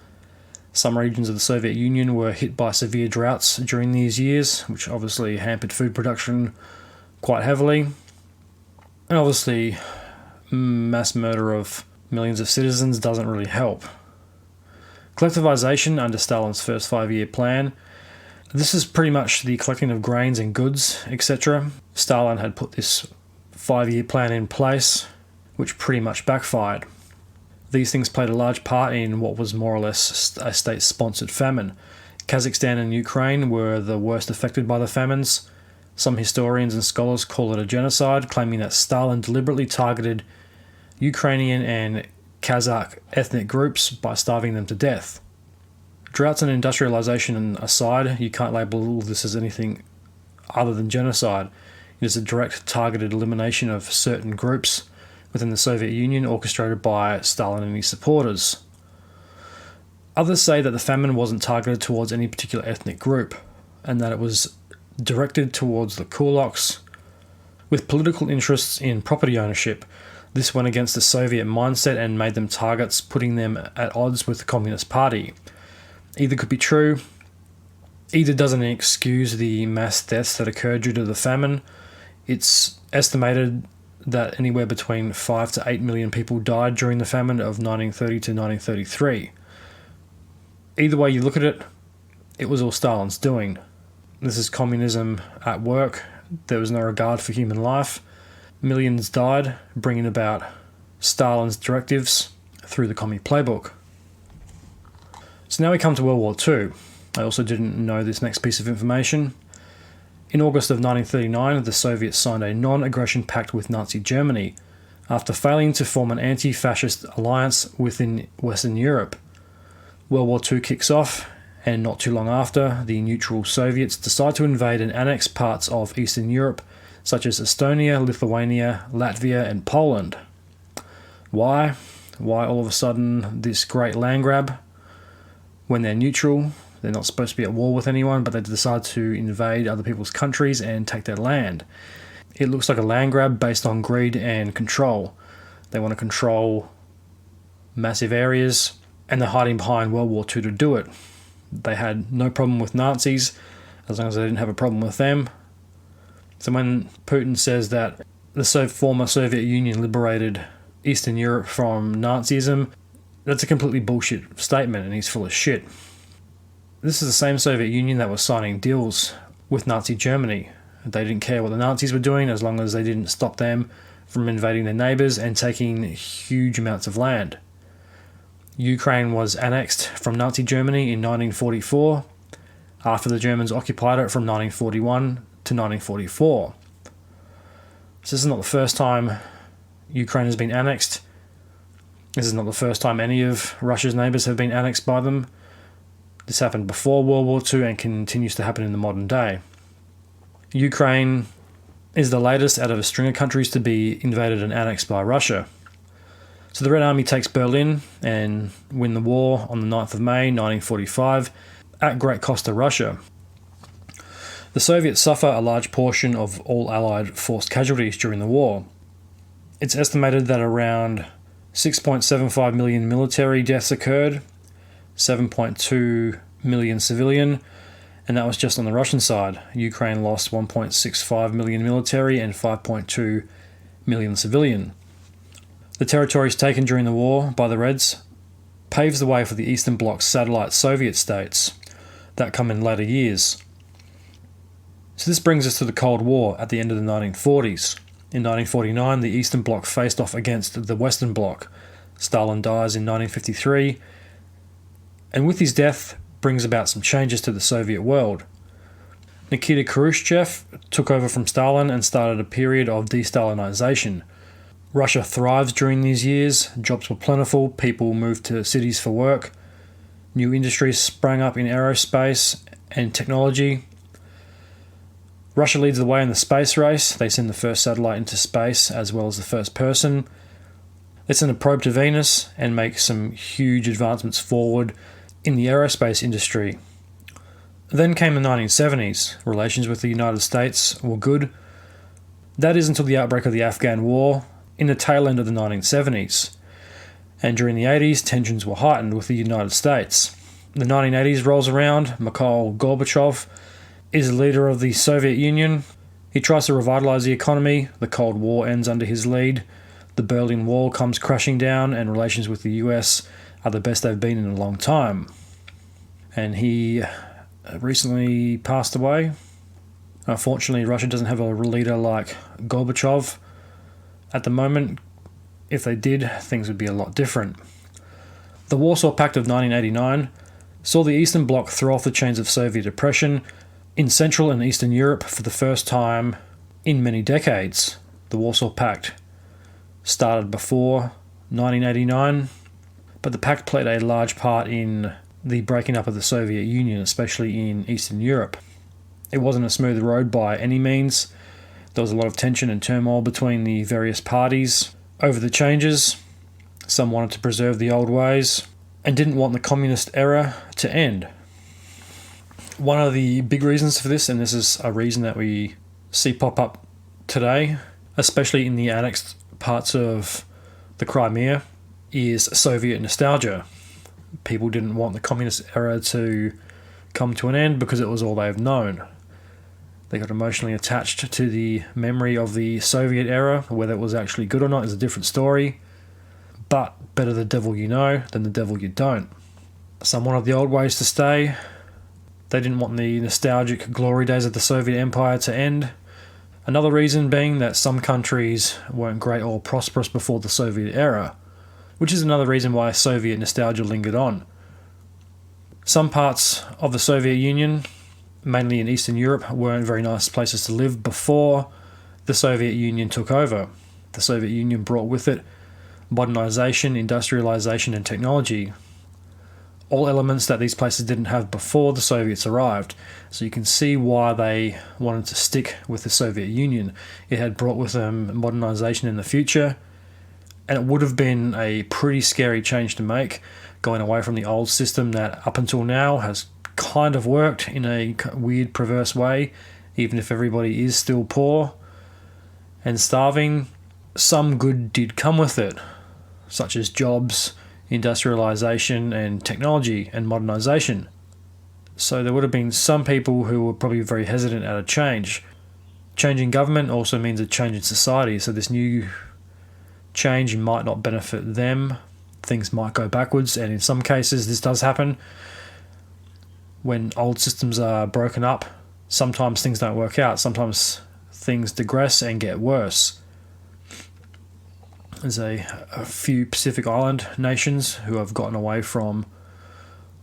Speaker 1: Some regions of the Soviet Union were hit by severe droughts during these years, which obviously hampered food production quite heavily. And obviously, mass murder of millions of citizens doesn't really help. Collectivization under Stalin's first 5-year plan. This is pretty much the collecting of grains and goods, etc. Stalin had put this 5-year plan in place, which pretty much backfired. These things played a large part in what was more or less a state-sponsored famine. Kazakhstan and Ukraine were the worst affected by the famines. Some historians and scholars call it a genocide, claiming that Stalin deliberately targeted Ukrainian and Kazakh ethnic groups by starving them to death. Droughts and industrialization aside, you can't label this as anything other than genocide. It is a direct targeted elimination of certain groups within the Soviet Union orchestrated by Stalin and his supporters. Others say that the famine wasn't targeted towards any particular ethnic group, and that it was directed towards the kulaks. With political interests in property ownership, this went against the Soviet mindset and made them targets, putting them at odds with the Communist Party. Either could be true, either doesn't excuse the mass deaths that occurred due to the famine. It's estimated that anywhere between 5 to 8 million people died during the famine of 1930 to 1933. Either way you look at it, it was all Stalin's doing. This is communism at work. There was no regard for human life. Millions died, bringing about Stalin's directives through the commie playbook. So now we come to World War II. I also didn't know this next piece of information. In August of 1939, the Soviets signed a non-aggression pact with Nazi Germany after failing to form an anti-fascist alliance within Western Europe. World War II kicks off, and not too long after, the neutral Soviets decide to invade and annex parts of Eastern Europe, such as Estonia, Lithuania, Latvia, and Poland. Why? Why all of a sudden this great land grab? When they're neutral, they're not supposed to be at war with anyone, but they decide to invade other people's countries and take their land. It looks like a land grab based on greed and control. They want to control massive areas, and they're hiding behind World War II to do it. They had no problem with Nazis, as long as they didn't have a problem with them. So when Putin says that the former Soviet Union liberated Eastern Europe from Nazism, that's a completely bullshit statement, and he's full of shit. This is the same Soviet Union that was signing deals with Nazi Germany. They didn't care what the Nazis were doing as long as they didn't stop them from invading their neighbours and taking huge amounts of land. Ukraine was annexed from Nazi Germany in 1944 after the Germans occupied it from 1941 to 1944. So this is not the first time Ukraine has been annexed. This is not the first time any of Russia's neighbours have been annexed by them. This happened before World War II and continues to happen in the modern day. Ukraine is the latest out of a string of countries to be invaded and annexed by Russia. So the Red Army takes Berlin and win the war on the 9th of May 1945 at great cost to Russia. The Soviets suffer a large portion of all Allied forced casualties during the war. It's estimated that around 6.75 million military deaths occurred, 7.2 million civilian, and that was just on the Russian side. Ukraine lost 1.65 million military and 5.2 million civilian. The territories taken during the war by the Reds paves the way for the Eastern Bloc's satellite Soviet states that come in later years. So this brings us to the Cold War at the end of the 1940s. In 1949, the Eastern Bloc faced off against the Western Bloc. Stalin dies in 1953, and with his death brings about some changes to the Soviet world. Nikita Khrushchev took over from Stalin and started a period of de-Stalinization. Russia thrives during these years, jobs were plentiful, people moved to cities for work, new industries sprang up in aerospace and technology. Russia leads the way in the space race. They send the first satellite into space as well as the first person. They send a probe to Venus and make some huge advancements forward in the aerospace industry. Then came the 1970s. Relations with the United States were good. That is until the outbreak of the Afghan War in the tail end of the 1970s. And during the 80s, tensions were heightened with the United States. The 1980s rolls around. Mikhail Gorbachev is leader of the Soviet Union. He tries to revitalize the economy. The Cold War ends under his lead. The Berlin Wall comes crashing down, and relations with the US are the best they've been in a long time. And he recently passed away. Unfortunately, Russia doesn't have a leader like Gorbachev at the moment. If they did, things would be a lot different. The Warsaw Pact of 1989 saw the Eastern Bloc throw off the chains of Soviet oppression in Central and Eastern Europe for the first time in many decades. The Warsaw Pact started before 1989, but the pact played a large part in the breaking up of the Soviet Union, especially in Eastern Europe. It wasn't a smooth road by any means. There was a lot of tension and turmoil between the various parties over the changes. Some wanted to preserve the old ways and didn't want the communist era to end. One of the big reasons for this, and this is a reason that we see pop up today, especially in the annexed parts of the Crimea, is Soviet nostalgia. People didn't want the communist era to come to an end because it was all they've known. They got emotionally attached to the memory of the Soviet era. Whether it was actually good or not is a different story. But better the devil you know than the devil you don't. Some wanted the old ways to stay. They didn't want the nostalgic glory days of the Soviet Empire to end. Another reason being that some countries weren't great or prosperous before the Soviet era, which is another reason why Soviet nostalgia lingered on. Some parts of the Soviet Union, mainly in Eastern Europe, weren't very nice places to live before the Soviet Union took over. The Soviet Union brought with it modernization, industrialization, and technology. All elements that these places didn't have before the Soviets arrived. So you can see why they wanted to stick with the Soviet Union. It had brought with them modernization in the future, and it would have been a pretty scary change to make, going away from the old system that up until now has kind of worked in a weird, perverse way. Even if everybody is still poor and starving, some good did come with it, such as jobs, industrialization, and technology and modernization. So there would have been some people who were probably very hesitant at a change. Changing government also means a change in society, so this new change might not benefit them. Things might go backwards, and in some cases this does happen. When old systems are broken up, sometimes things don't work out. Sometimes things digress and get worse. There's a few Pacific Island nations who have gotten away from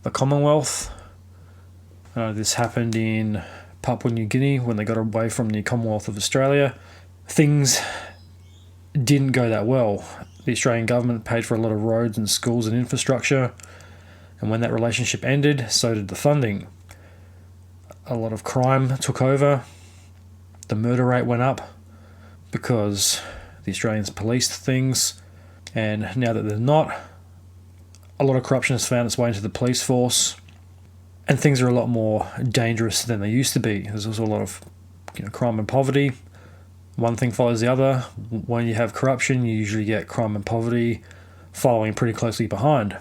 Speaker 1: the Commonwealth. This happened in Papua New Guinea when they got away from the Commonwealth of Australia. Things didn't go that well. The Australian government paid for a lot of roads and schools and infrastructure, and when that relationship ended, so did the funding. A lot of crime took over. The murder rate went up because the Australians policed things, and now that they're not, a lot of corruption has found its way into the police force, and things are a lot more dangerous than they used to be. There's also a lot of crime and poverty. One thing follows the other. When you have corruption, you usually get crime and poverty following pretty closely behind.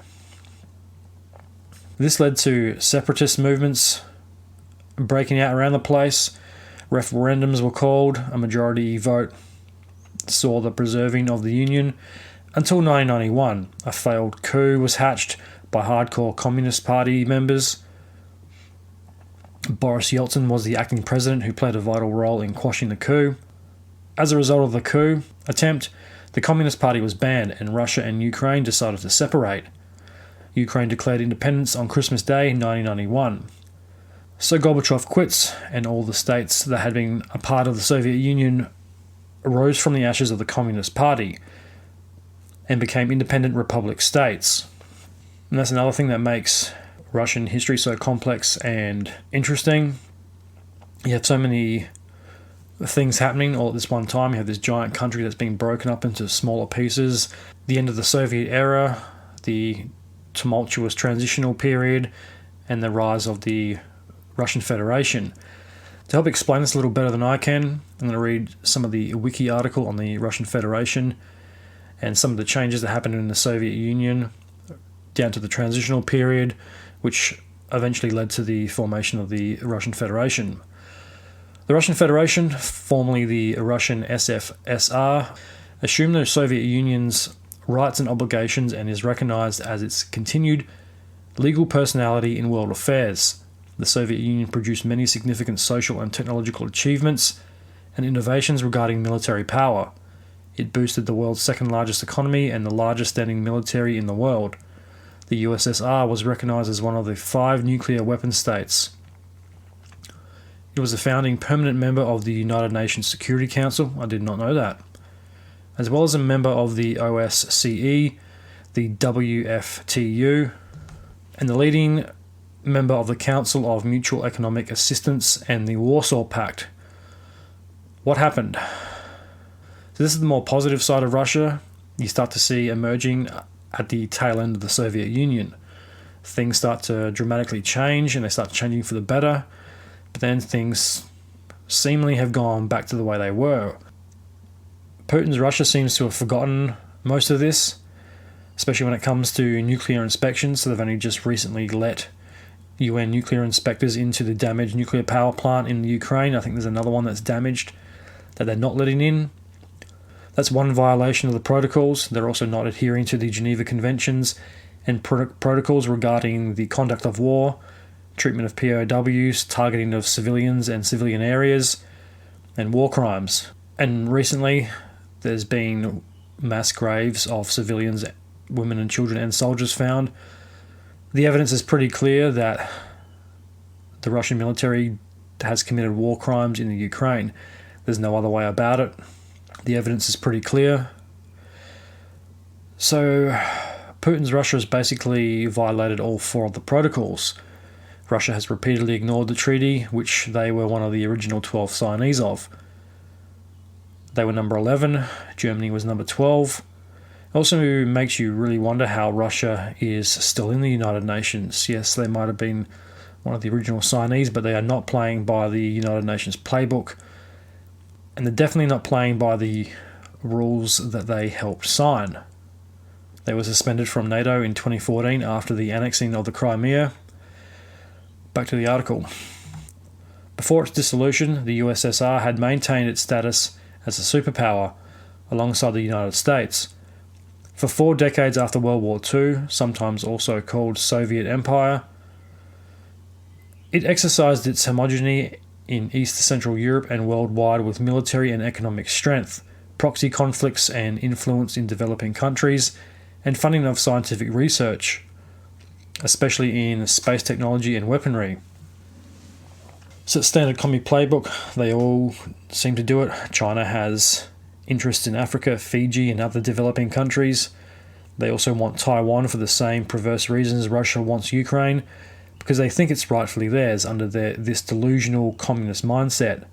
Speaker 1: This led to separatist movements breaking out around the place. Referendums were called. A majority vote saw the preserving of the Union until 1991. A failed coup was hatched by hardcore Communist Party members. Boris Yeltsin was the acting president who played a vital role in quashing the coup. As a result of the coup attempt, the Communist Party was banned and Russia and Ukraine decided to separate. Ukraine declared independence on Christmas Day 1991. So Gorbachev quits, and all the states that had been a part of the Soviet Union rose from the ashes of the Communist Party and became independent republic states. And that's another thing that makes Russian history so complex and interesting. You have so many things happening all at this one time. You have this giant country that's being broken up into smaller pieces. The end of the Soviet era, the tumultuous transitional period, and the rise of the Russian Federation. To help explain this a little better than I can, I'm going to read some of the wiki article on the Russian Federation and some of the changes that happened in the Soviet Union down to the transitional period, which eventually led to the formation of the Russian Federation. The Russian Federation, formerly the Russian SFSR, assumed the Soviet Union's rights and obligations and is recognized as its continued legal personality in world affairs. The Soviet Union produced many significant social and technological achievements and innovations regarding military power. It boosted the world's second largest economy and the largest standing military in the world. The USSR was recognized as one of the 5 nuclear weapon states. It was a founding permanent member of the United Nations Security Council. I did not know that. As well as a member of the OSCE, the WFTU, and the leading member of the Council of Mutual Economic Assistance and the Warsaw Pact. What happened? So this is the more positive side of Russia. You start to see emerging at the tail end of the Soviet Union. Things start to dramatically change, and they start changing for the better. But then things seemingly have gone back to the way they were. Putin's Russia seems to have forgotten most of this, especially when it comes to nuclear inspections. So they've only just recently let UN nuclear inspectors into the damaged nuclear power plant in the Ukraine. I think there's another one that's damaged that they're not letting in. That's one violation of the protocols. They're also not adhering to the Geneva Conventions and protocols regarding the conduct of war, treatment of POWs, targeting of civilians and civilian areas, and war crimes. And recently, there's been mass graves of civilians, women and children and soldiers found. The evidence is pretty clear that the Russian military has committed war crimes in the Ukraine. There's no other way about it. The evidence is pretty clear. So, Putin's Russia has basically violated all 4 of the protocols. Russia has repeatedly ignored the treaty, which they were one of the original 12 signees of. They were number 11, Germany was number 12. It also makes you really wonder how Russia is still in the United Nations. Yes, they might have been one of the original signees, but they are not playing by the United Nations playbook. And they're definitely not playing by the rules that they helped sign. They were suspended from NATO in 2014 after the annexing of the Crimea. Back to the article. Before its dissolution, the USSR had maintained its status as a superpower alongside the United States. For 4 decades after World War II, sometimes also called Soviet Empire, it exercised its hegemony in East Central Europe and worldwide with military and economic strength, proxy conflicts and influence in developing countries, and funding of scientific research, especially in space technology and weaponry. So standard commie playbook, they all seem to do it. China has interests in Africa, Fiji and other developing countries. They also want Taiwan for the same perverse reasons Russia wants Ukraine, because they think it's rightfully theirs under this delusional communist mindset.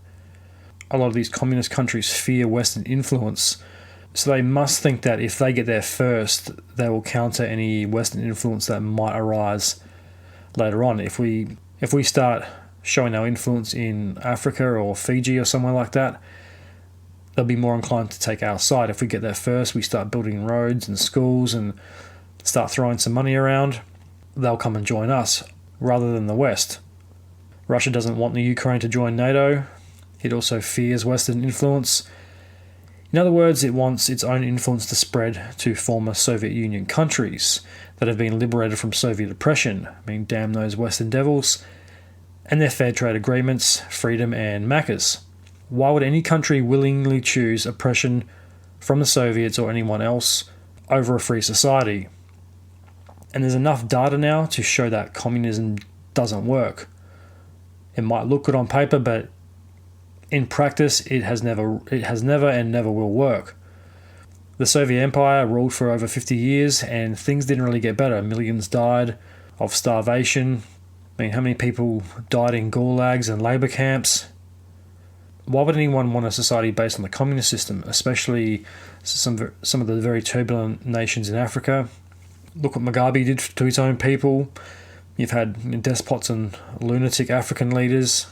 Speaker 1: A lot of these communist countries fear Western influence, so they must think that if they get there first, they will counter any Western influence that might arise later on. If we start showing our influence in Africa or Fiji or somewhere like that, they'll be more inclined to take our side. If we get there first, we start building roads and schools and start throwing some money around, they'll come and join us rather than the West. Russia doesn't want the Ukraine to join NATO. It also fears Western influence. In other words, it wants its own influence to spread to former Soviet Union countries that have been liberated from Soviet oppression. I mean, damn those Western devils and their fair trade agreements, freedom and Maccas. Why would any country willingly choose oppression from the Soviets or anyone else over a free society? And there's enough data now to show that communism doesn't work. It might look good on paper, but in practice, it has never and never will work. The Soviet Empire ruled for over 50 years and things didn't really get better. Millions died of starvation. I mean, how many people died in gulags and labor camps? Why would anyone want a society based on the communist system, especially some of the very turbulent nations in Africa? Look what Mugabe did to his own people. You've had despots and lunatic African leaders.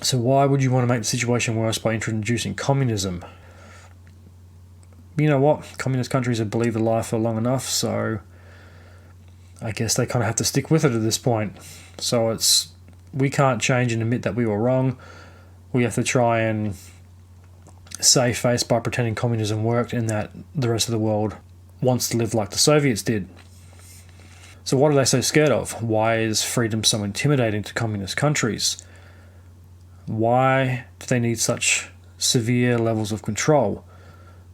Speaker 1: So why would you want to make the situation worse by introducing communism? You know what? Communist countries have believed the lie for long enough, so I guess they kind of have to stick with it at this point. So we can't change and admit that we were wrong. We have to try and save face by pretending communism worked and that the rest of the world wants to live like the Soviets did. So what are they so scared of? Why is freedom so intimidating to communist countries? Why do they need such severe levels of control?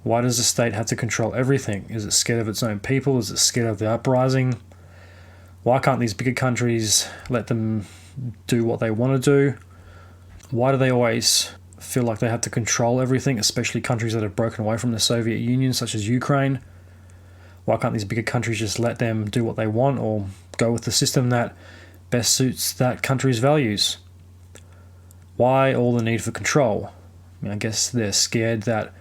Speaker 1: Why does the state have to control everything? Is it scared of its own people? Is it scared of the uprising? Why can't these bigger countries let them do what they want to do? Why do they always feel like they have to control everything, especially countries that have broken away from the Soviet Union, such as Ukraine? Why can't these bigger countries just let them do what they want or go with the system that best suits that country's values? Why all the need for control? I mean, I guess they're scared that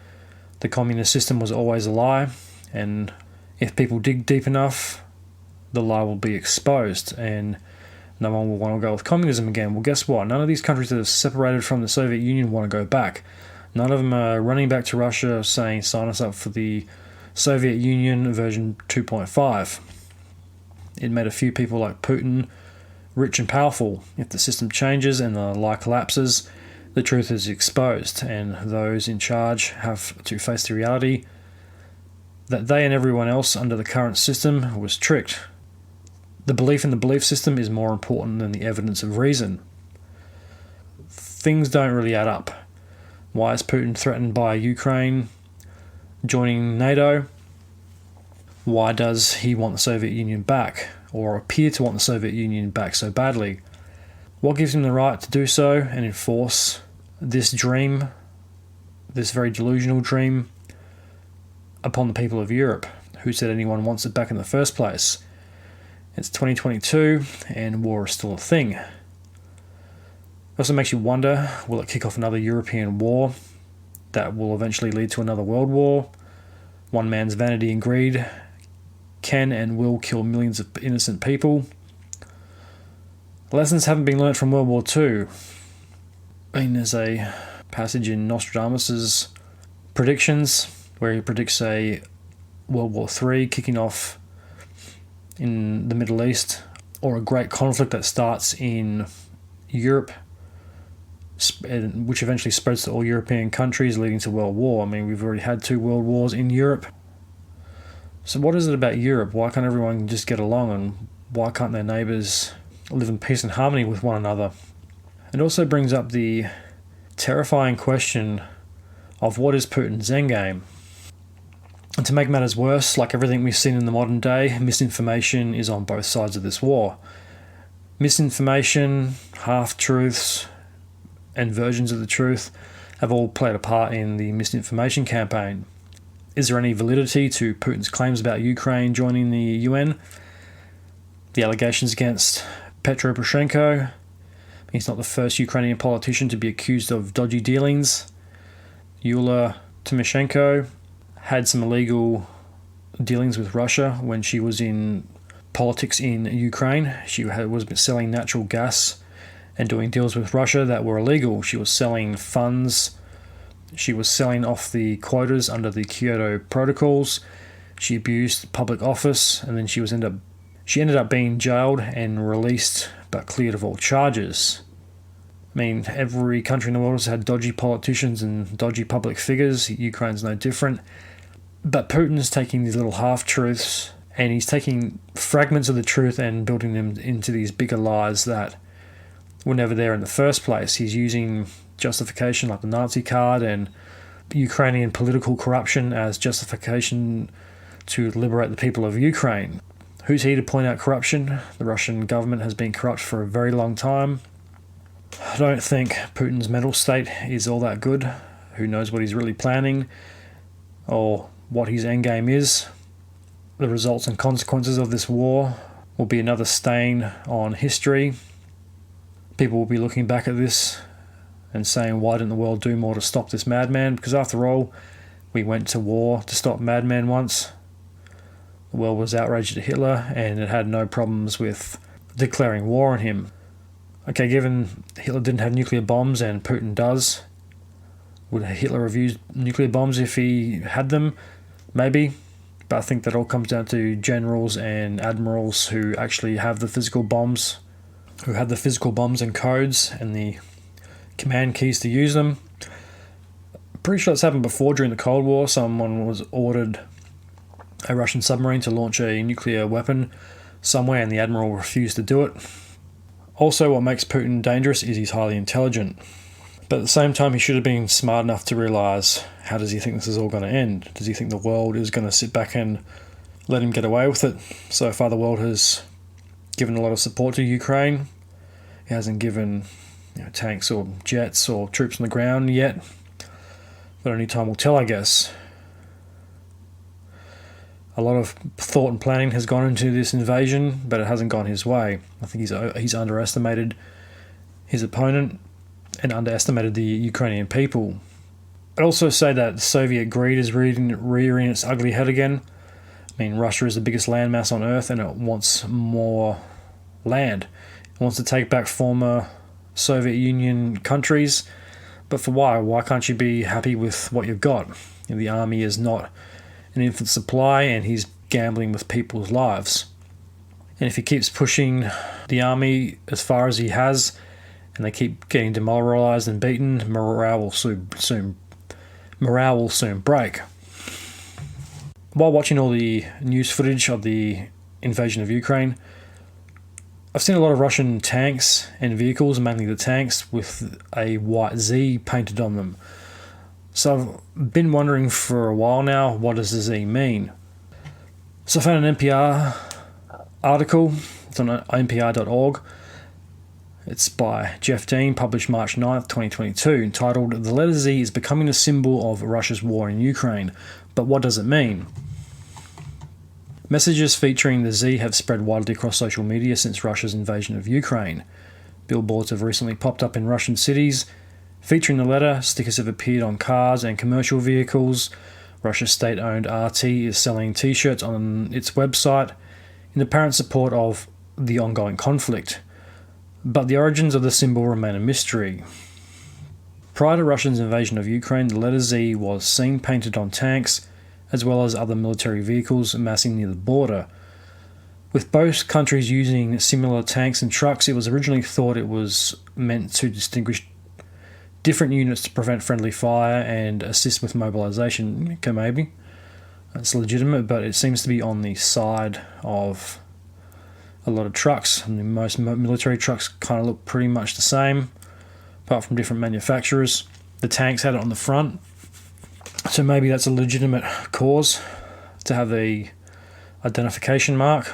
Speaker 1: the communist system was always a lie, and if people dig deep enough, the lie will be exposed, and no one will want to go with communism again. Well, guess what? None of these countries that have separated from the Soviet Union want to go back. None of them are running back to Russia saying, sign us up for the Soviet Union version 2.5. It made a few people like Putin rich and powerful. If the system changes and the lie collapses, the truth is exposed, and those in charge have to face the reality that they and everyone else under the current system was tricked. The belief in the belief system is more important than the evidence of reason. Things don't really add up. Why is Putin threatened by Ukraine joining NATO? Why does he want the Soviet Union back, or appear to want the Soviet Union back so badly? What gives him the right to do so and enforce this dream, this very delusional dream, upon the people of Europe? Who said anyone wants it back in the first place? It's 2022 and war is still a thing. It also makes you wonder, will it kick off another European war that will eventually lead to another world war? One man's vanity and greed can and will kill millions of innocent people. Lessons haven't been learnt from World War II. I mean, there's a passage in Nostradamus' predictions where he predicts a World War III kicking off in the Middle East, or a great conflict that starts in Europe, which eventually spreads to all European countries, leading to world war. I mean, we've already had 2 world wars in Europe. So what is it about Europe? Why can't everyone just get along, and why can't their neighbours live in peace and harmony with one another? It also brings up the terrifying question of what is Putin's endgame. And to make matters worse, like everything we've seen in the modern day, misinformation is on both sides of this war. Misinformation, half-truths, and versions of the truth have all played a part in the misinformation campaign. Is there any validity to Putin's claims about Ukraine joining the UN? The allegations against Petro Poroshenko. He's not the first Ukrainian politician to be accused of dodgy dealings. Yulia Tymoshenko had some illegal dealings with Russia when she was in politics in Ukraine. She was selling natural gas and doing deals with Russia that were illegal. She was selling funds. She was selling off the quotas under the Kyoto protocols. She abused public office, and then she ended up being jailed and released, but cleared of all charges. I mean, every country in the world has had dodgy politicians and dodgy public figures. Ukraine's no different. But Putin's taking these little half-truths and he's taking fragments of the truth and building them into these bigger lies that were never there in the first place. He's using justification like the Nazi card and Ukrainian political corruption as justification to liberate the people of Ukraine. Who's he to point out corruption? The Russian government has been corrupt for a very long time. I don't think Putin's mental state is all that good. Who knows what he's really planning or what his endgame is. The results and consequences of this war will be another stain on history. People will be looking back at this and saying, why didn't the world do more to stop this madman? Because after all, we went to war to stop madmen once. The world was outraged at Hitler and it had no problems with declaring war on him. Okay, given Hitler didn't have nuclear bombs and Putin does, would Hitler have used nuclear bombs if he had them? Maybe. But I think that all comes down to generals and admirals who actually have the physical bombs, who had the physical bombs and codes and the command keys to use them. Pretty sure that's happened before during the Cold War. Someone was ordered a Russian submarine to launch a nuclear weapon somewhere and the admiral refused to do it. Also, what makes Putin dangerous is he's highly intelligent. But at the same time, he should have been smart enough to realise, how does he think this is all going to end? Does he think the world is going to sit back and let him get away with it? So far, the world has given a lot of support to Ukraine. It hasn't given tanks or jets or troops on the ground yet. But only time will tell, I guess. A lot of thought and planning has gone into this invasion, but it hasn't gone his way. I think he's underestimated his opponent and underestimated the Ukrainian people. I'd also say that Soviet greed is rearing its ugly head again. I mean, Russia is the biggest landmass on Earth and it wants more land. It wants to take back former Soviet Union countries. But for why? Why can't you be happy with what you've got? The army is not an infinite supply and he's gambling with people's lives. And if he keeps pushing the army as far as he has and they keep getting demoralised and beaten, morale will soon break. While watching all the news footage of the invasion of Ukraine, I've seen a lot of Russian tanks and vehicles, mainly the tanks, with a white Z painted on them. So I've been wondering for a while now, what does the Z mean? So I found an NPR article, it's on npr.org. It's by Jeff Dean, published March 9th, 2022, entitled, "The letter Z is becoming a symbol of Russia's war in Ukraine. But what does it mean?" Messages featuring the Z have spread widely across social media since Russia's invasion of Ukraine. Billboards have recently popped up in Russian cities featuring the letter. Stickers have appeared on cars and commercial vehicles. Russia's state-owned RT is selling t-shirts on its website in apparent support of the ongoing conflict. But the origins of the symbol remain a mystery. Prior to Russia's invasion of Ukraine, the letter Z was seen painted on tanks, as well as other military vehicles amassing near the border. With both countries using similar tanks and trucks, it was originally thought it was meant to distinguish different units to prevent friendly fire and assist with mobilization. Okay, maybe. That's legitimate, but it seems to be on the side of a lot of trucks. I mean, most military trucks kind of look pretty much the same. apart from different manufacturers. The tanks had it on the front, so maybe that's a legitimate cause to have the identification mark.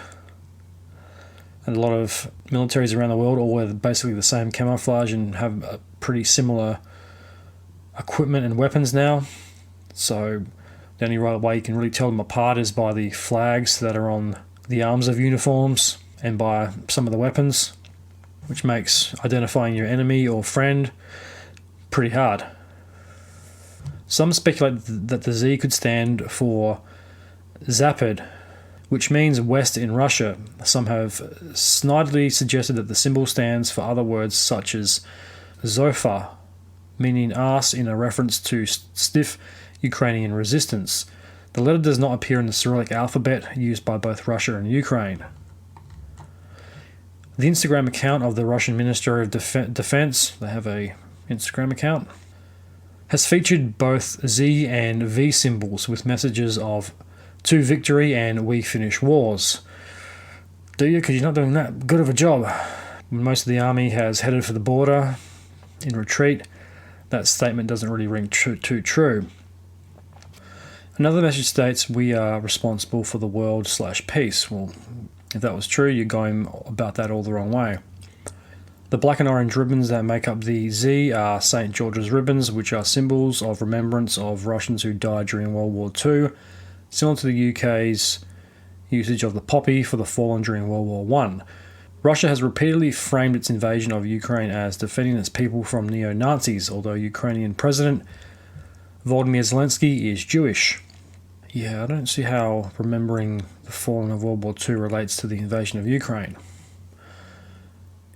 Speaker 1: And a lot of militaries around the world all wear basically the same camouflage and have a pretty similar equipment and weapons now. So the only right way you can really tell them apart is by the flags that are on the arms of uniforms and by some of the weapons, which makes identifying your enemy or friend pretty hard. Some speculate that the Z could stand for Zapad, which means west in Russia. Some have snidely suggested that the symbol stands for other words such as Zofa, meaning arse in a reference to stiff Ukrainian resistance. The letter does not appear in the Cyrillic alphabet used by both Russia and Ukraine. The Instagram account of the Russian Ministry of Defense, they have a Instagram account, has featured both Z and V symbols with messages of "to victory" and "we finish wars." Do you? Because you're not doing that good of a job. Most of the army has headed for the border in retreat. That statement doesn't really ring too true. Another message states, "We are responsible for the world/peace." Well, if that was true, you're going about that all the wrong way. The black and orange ribbons that make up the Z are St. George's ribbons, which are symbols of remembrance of Russians who died during World War II, similar to the UK's usage of the poppy for the fallen during World War I. Russia has repeatedly framed its invasion of Ukraine as defending its people from neo-Nazis, although Ukrainian President Volodymyr Zelensky is Jewish. Yeah, I don't see how remembering the fallen of World War II relates to the invasion of Ukraine.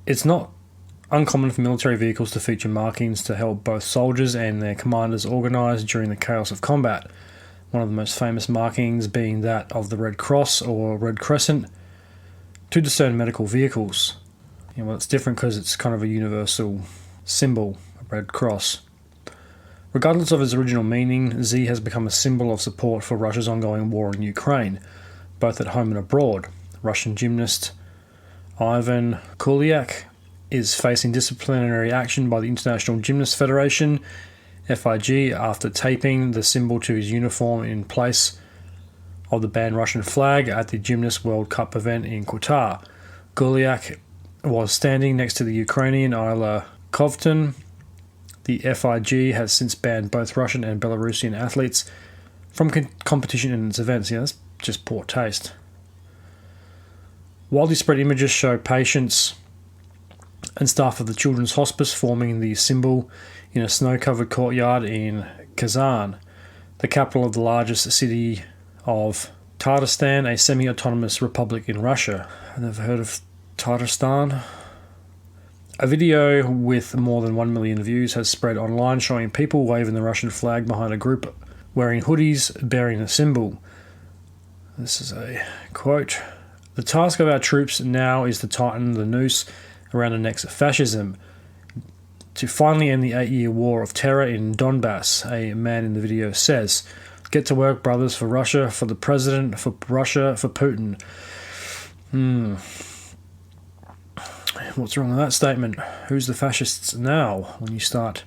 Speaker 1: It's not uncommon for military vehicles to feature markings to help both soldiers and their commanders organise during the chaos of combat. One of the most famous markings being that of the Red Cross or Red Crescent to discern medical vehicles. Well, it's different because it's kind of a universal symbol, a Red Cross. Regardless of its original meaning, Z has become a symbol of support for Russia's ongoing war in Ukraine, both at home and abroad. Russian gymnast Ivan Kuliak is facing disciplinary action by the International Gymnast Federation, FIG, after taping the symbol to his uniform in place of the banned Russian flag at the Gymnast World Cup event in Qatar. Kuliak was standing next to the Ukrainian Ilya Kovtun. The FIG has since banned both Russian and Belarusian athletes from competition in its events. Yeah, that's just poor taste. Widely spread images show patients and staff of the Children's Hospice forming the symbol in a snow-covered courtyard in Kazan, the capital of the largest city of Tatarstan, a semi-autonomous republic in Russia. I've never heard of Tatarstan. A video with more than 1 million views has spread online showing people waving the Russian flag behind a group wearing hoodies bearing the symbol. This is a quote. "The task of our troops now is to tighten the noose around annexed fascism, to finally end the 8-year war of terror in Donbass," a man in the video says. "Get to work, brothers, for Russia, for the president, for Russia, for Putin." What's wrong with that statement? Who's the fascists now? When you start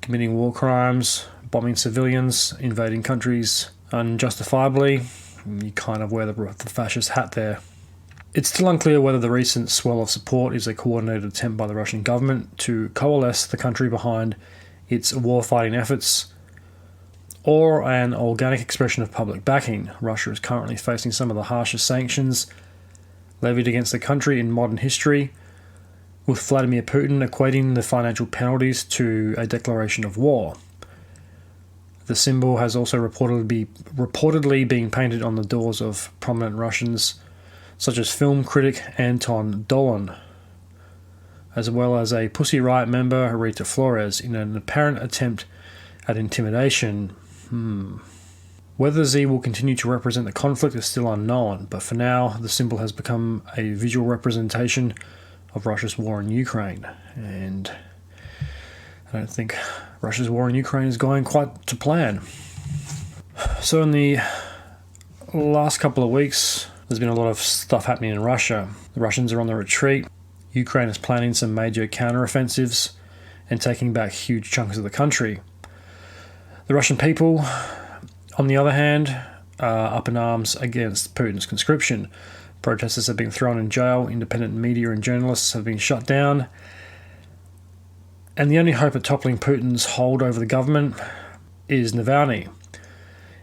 Speaker 1: committing war crimes, bombing civilians, invading countries unjustifiably, you kind of wear the fascist hat there. It's still unclear whether the recent swell of support is a coordinated attempt by the Russian government to coalesce the country behind its war-fighting efforts, or an organic expression of public backing. Russia is currently facing some of the harshest sanctions levied against the country in modern history, with Vladimir Putin equating the financial penalties to a declaration of war. The symbol has also reportedly been painted on the doors of prominent Russians, such as film critic Anton Dolan, as well as a Pussy Riot member Rita Flores, in an apparent attempt at intimidation. Whether Z will continue to represent the conflict is still unknown, but for now, the symbol has become a visual representation of Russia's war in Ukraine, and I don't think Russia's war in Ukraine is going quite to plan. So in the last couple of weeks, there's been a lot of stuff happening in Russia. The Russians are on the retreat. Ukraine is planning some major counteroffensives, and taking back huge chunks of the country. The Russian people, on the other hand, are up in arms against Putin's conscription. Protesters have been thrown in jail, independent media and journalists have been shut down, and the only hope at toppling Putin's hold over the government is Navalny.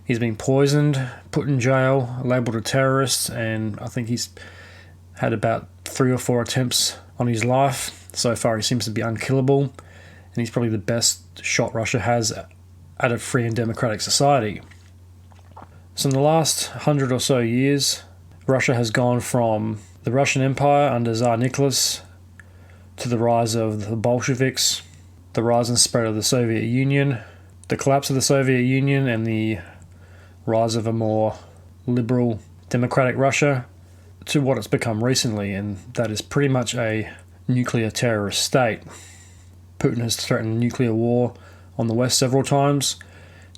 Speaker 1: He's been poisoned, put in jail, labelled a terrorist, and I think he's had about 3 or 4 attempts on his life. So far he seems to be unkillable, and he's probably the best shot Russia has at a free and democratic society. So in the last 100 or so years, Russia has gone from the Russian Empire under Tsar Nicholas to the rise of the Bolsheviks, the rise and spread of the Soviet Union, the collapse of the Soviet Union, and the rise of a more liberal, democratic Russia to what it's become recently, and that is pretty much a nuclear terrorist state. Putin has threatened nuclear war on the West several times.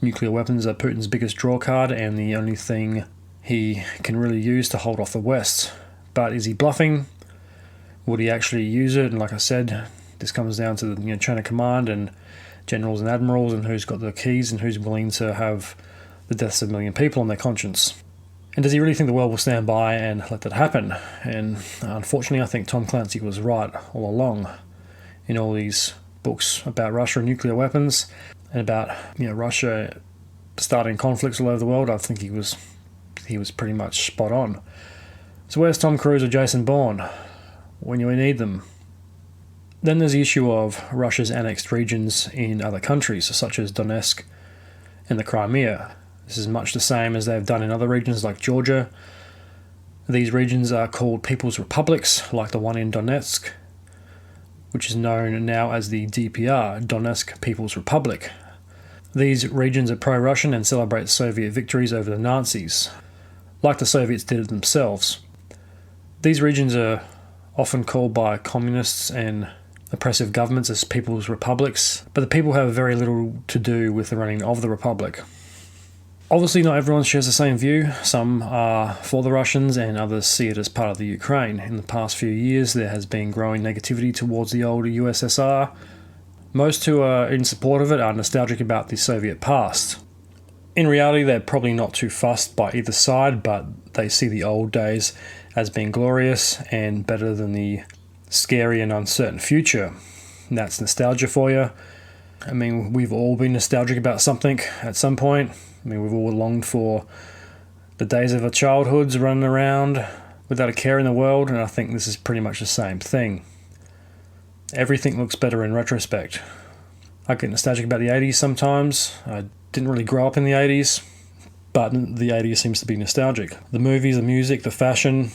Speaker 1: Nuclear weapons are Putin's biggest drawcard and the only thing he can really use to hold off the West. But is he bluffing? Would he actually use it? And like I said, this comes down to the chain of command and generals and admirals and who's got the keys and who's willing to have the deaths of a million people on their conscience. And does he really think the world will stand by and let that happen? And unfortunately, I think Tom Clancy was right all along in all these books about Russia and nuclear weapons and about Russia starting conflicts all over the world. I think he was pretty much spot on. So where's Tom Cruise or Jason Bourne when you need them? Then there's the issue of Russia's annexed regions in other countries, such as Donetsk and the Crimea. This is much the same as they've done in other regions like Georgia. These regions are called People's Republics, like the one in Donetsk, which is known now as the DPR, Donetsk People's Republic. These regions are pro-Russian and celebrate Soviet victories over the Nazis, like the Soviets did it themselves. These regions are often called by communists and oppressive governments as People's Republics, but the people have very little to do with the running of the republic. Obviously, not everyone shares the same view. Some are for the Russians and others see it as part of the Ukraine. In the past few years, there has been growing negativity towards the old USSR. Most who are in support of it are nostalgic about the Soviet past. In reality, they're probably not too fussed by either side, but they see the old days as being glorious and better than the scary and uncertain future. And that's nostalgia for you. I mean, we've all been nostalgic about something at some point. I mean, we've all longed for the days of our childhoods running around without a care in the world, and I think this is pretty much the same thing. Everything looks better in retrospect. I get nostalgic about the 80s sometimes. I didn't really grow up in the 80s, but the 80s seems to be nostalgic. The movies, the music, the fashion.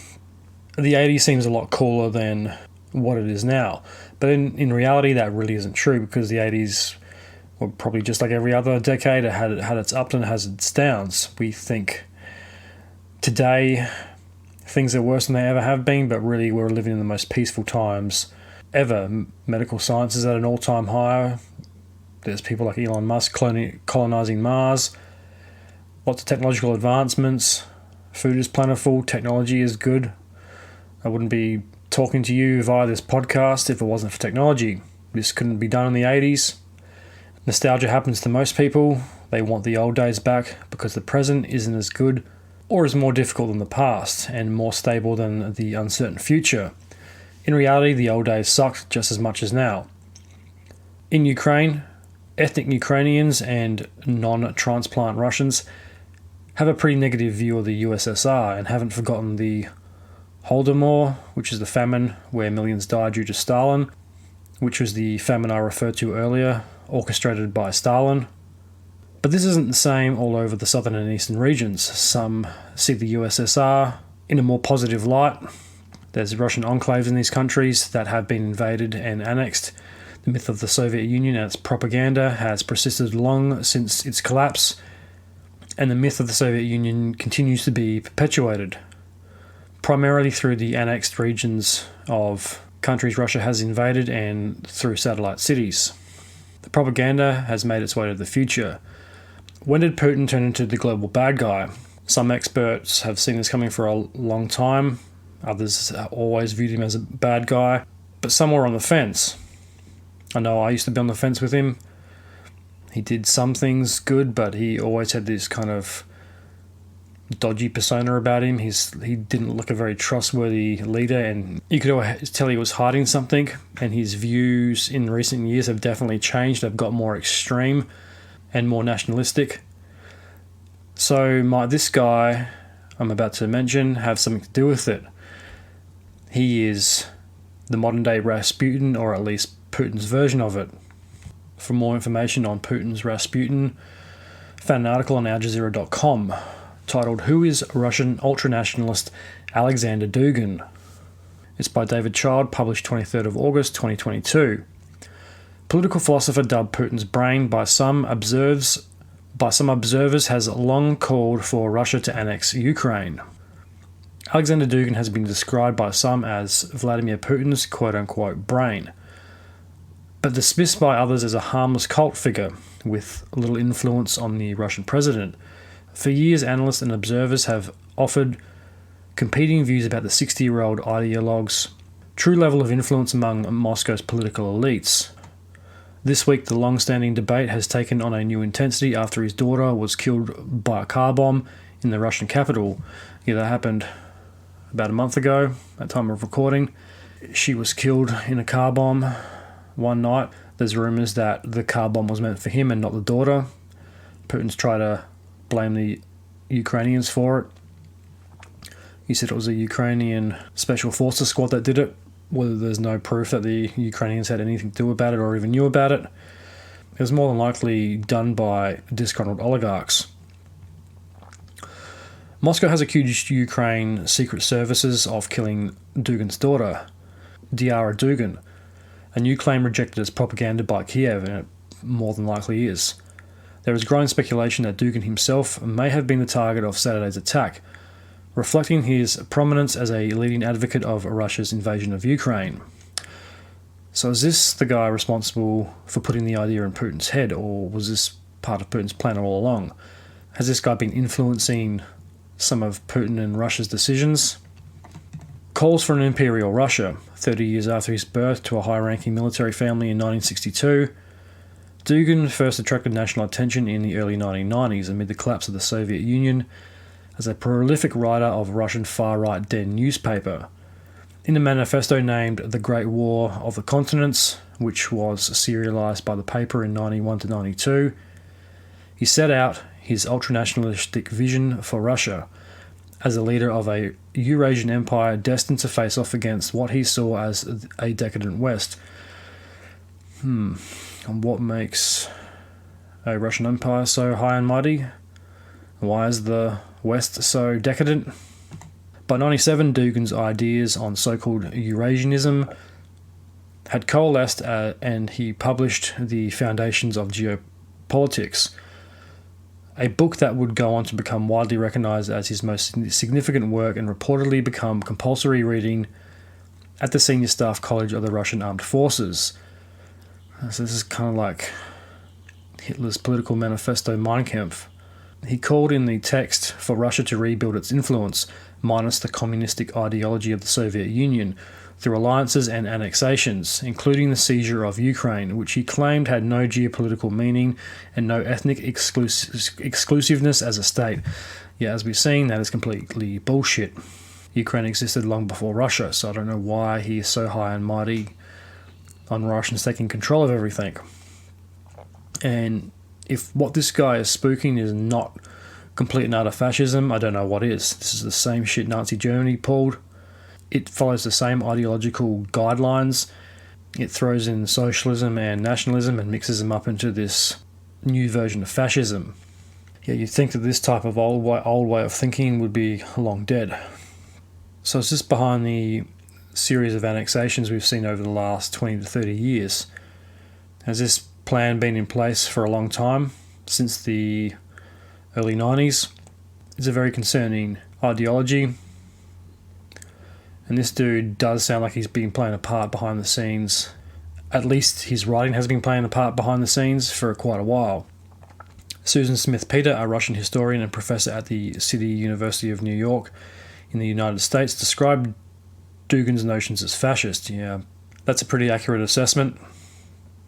Speaker 1: The 80s seems a lot cooler than what it is now. But in reality, that really isn't true, because the 80s were probably just like every other decade. It had its ups and has its downs. We think today things are worse than they ever have been, but really we're living in the most peaceful times ever. Medical science is at an all-time high. There's people like Elon Musk colonizing Mars. Lots of technological advancements. Food is plentiful. Technology is good. I wouldn't be talking to you via this podcast if it wasn't for technology. This couldn't be done in the 80s. Nostalgia happens to most people. They want the old days back because the present isn't as good or is more difficult than the past and more stable than the uncertain future. In reality, the old days sucked just as much as now. In Ukraine, ethnic Ukrainians and non-transplant Russians have a pretty negative view of the USSR and haven't forgotten the Holodomor, which is the famine where millions died due to Stalin, which was the famine I referred to earlier, orchestrated by Stalin. But this isn't the same all over the southern and eastern regions. Some see the USSR in a more positive light. There's Russian enclaves in these countries that have been invaded and annexed. The myth of the Soviet Union and its propaganda has persisted long since its collapse, and the myth of the Soviet Union continues to be perpetuated, primarily through the annexed regions of countries Russia has invaded and through satellite cities. The propaganda has made its way to the future. When did Putin turn into the global bad guy? Some experts have seen this coming for a long time. Others have always viewed him as a bad guy, but some were on the fence. I know I used to be on the fence with him. He did some things good, but he always had this kind of dodgy persona about him. He didn't look a very trustworthy leader, and you could always tell he was hiding something, and his views in recent years have definitely changed. They've got more extreme and more nationalistic. So might this guy I'm about to mention have something to do with it? He is the modern day Rasputin, or at least Putin's version of it. For more information on Putins Rasputin, found an article on aljazeera.com titled "Who is Russian Ultranationalist Alexander Dugin?" It's by David Child, published 23rd of August 2022. Political philosopher dubbed Putin's brain by some observers has long called for Russia to annex Ukraine. Alexander Dugin has been described by some as Vladimir Putin's quote-unquote brain, but dismissed by others as a harmless cult figure with little influence on the Russian president. For years, analysts and observers have offered competing views about the 60-year-old ideologue's true level of influence among Moscow's political elites. This week, the long-standing debate has taken on a new intensity after his daughter was killed by a car bomb in the Russian capital. Yeah, that happened about a month ago, at time of recording. She was killed in a car bomb one night. There's rumours that the car bomb was meant for him and not the daughter. Putin's tried to blame the Ukrainians for it. He said it was a Ukrainian special forces squad that did it, whether there's no proof that the Ukrainians had anything to do about it or even knew about it. It was more than likely done by disgruntled oligarchs. Moscow has accused Ukraine secret services of killing Dugin's daughter, Diara Dugin, a new claim rejected as propaganda by Kiev, and it more than likely is. There is growing speculation that Dugin himself may have been the target of Saturday's attack, reflecting his prominence as a leading advocate of Russia's invasion of Ukraine. So is this the guy responsible for putting the idea in Putin's head, or was this part of Putin's plan all along? Has this guy been influencing some of Putin and Russia's decisions? Calls for an imperial Russia, 30 years after his birth to a high-ranking military family in 1962. Dugin first attracted national attention in the early 1990s amid the collapse of the Soviet Union as a prolific writer of Russian far-right Den newspaper. In a manifesto named The Great War of the Continents, which was serialized by the paper in 91 to 92, he set out his ultranationalistic vision for Russia as a leader of a Eurasian empire destined to face off against what he saw as a decadent West. And what makes a Russian empire so high and mighty? Why is the West so decadent? By 1997, Dugin's ideas on so-called Eurasianism had coalesced, and he published The Foundations of Geopolitics, a book that would go on to become widely recognized as his most significant work and reportedly become compulsory reading at the Senior Staff College of the Russian Armed Forces. So this is kind of like Hitler's political manifesto Mein Kampf. He called in the text for Russia to rebuild its influence, minus the communistic ideology of the Soviet Union, through alliances and annexations, including the seizure of Ukraine, which he claimed had no geopolitical meaning and no ethnic exclusiveness as a state. Yeah, as we've seen, that is completely bullshit. Ukraine existed long before Russia, so I don't know why he is so high and mighty on Russians taking control of everything. And if what this guy is spooking is not complete and utter fascism, I don't know what is. This is the same shit Nazi Germany pulled. It follows the same ideological guidelines. It throws in socialism and nationalism and mixes them up into this new version of fascism. Yeah, you'd think that this type of old way of thinking would be long dead. So it's just behind the series of annexations we've seen over the last 20 to 30 years. Has this plan been in place for a long time, since the early 90s? It's a very concerning ideology. And this dude does sound like he's been playing a part behind the scenes. At least his writing has been playing a part behind the scenes for quite a while. Susan Smith-Peter, a Russian historian and professor at the City University of New York in the United States, described Dugin's notions as fascist. Yeah, that's a pretty accurate assessment.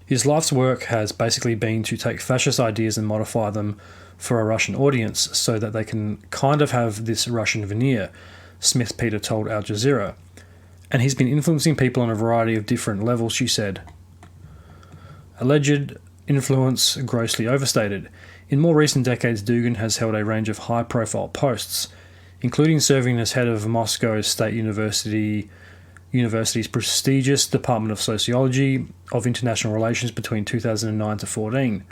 Speaker 1: His life's work has basically been to take fascist ideas and modify them for a Russian audience so that they can kind of have this Russian veneer, Smith Peter told Al Jazeera. And he's been influencing people on a variety of different levels, she said. Alleged influence grossly overstated. In more recent decades, Dugin has held a range of high-profile posts, including serving as head of Moscow State University's prestigious Department of Sociology of International Relations between 2009 to 14,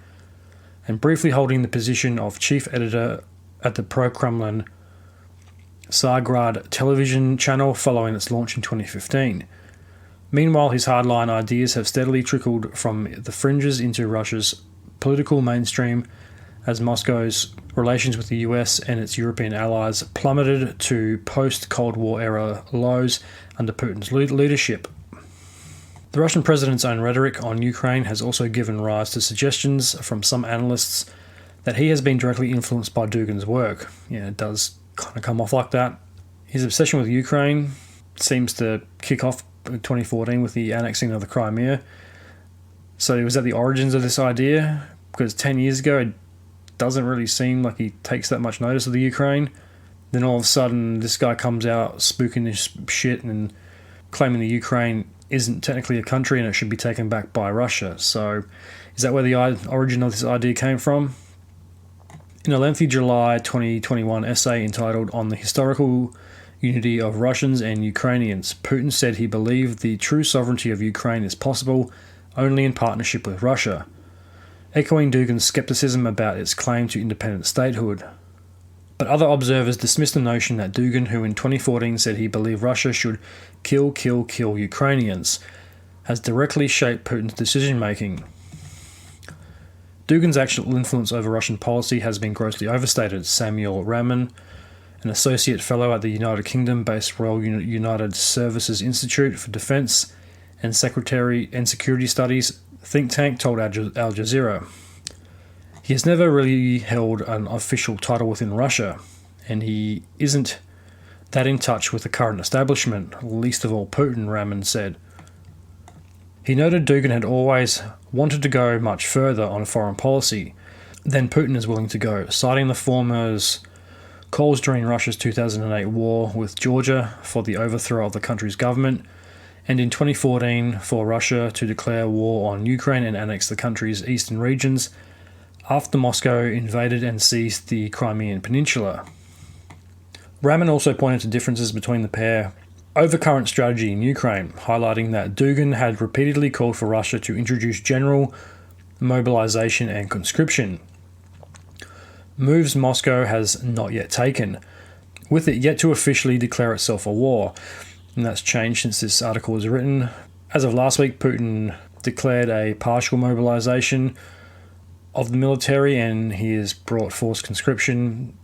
Speaker 1: and briefly holding the position of chief editor at the pro-Kremlin Tsargrad television channel following its launch in 2015. Meanwhile, his hardline ideas have steadily trickled from the fringes into Russia's political mainstream as Moscow's relations with the US and its European allies plummeted to post-Cold War era lows under Putin's leadership. The Russian president's own rhetoric on Ukraine has also given rise to suggestions from some analysts that he has been directly influenced by Dugin's work. Yeah, it does kind of come off like that. His obsession with Ukraine seems to kick off in 2014 with the annexing of the Crimea. So it was at the origins of this idea, because 10 years ago it doesn't really seem like he takes that much notice of the Ukraine. Then all of a sudden this guy comes out spooking this shit and claiming the Ukraine isn't technically a country and it should be taken back by Russia. So is that where the origin of this idea came from? In a lengthy July 2021 essay entitled On the Historical Unity of Russians and Ukrainians, Putin said he believed the true sovereignty of Ukraine is possible only in partnership with Russia, echoing Dugin's skepticism about its claim to independent statehood. But other observers dismissed the notion that Dugin, who in 2014 said he believed Russia should kill Ukrainians, has directly shaped Putin's decision-making. Dugin's actual influence over Russian policy has been grossly overstated, Samuel Raman, an associate fellow at the United Kingdom-based Royal United Services Institute for Defence and Security Studies think tank, told Al Jazeera. He has never really held an official title within Russia, and he isn't that in touch with the current establishment, least of all Putin, Raman said. He noted Dugin had always wanted to go much further on foreign policy than Putin is willing to go, citing the former's calls during Russia's 2008 war with Georgia for the overthrow of the country's government, and in 2014 for Russia to declare war on Ukraine and annex the country's eastern regions after Moscow invaded and seized the Crimean Peninsula. Raman also pointed to differences between the pair over current strategy in Ukraine, highlighting that Dugin had repeatedly called for Russia to introduce general mobilization and conscription, moves Moscow has not yet taken, with it yet to officially declare itself a war, and that's changed since this article was written. As of last week, Putin declared a partial mobilization of the military, and he has brought forced conscription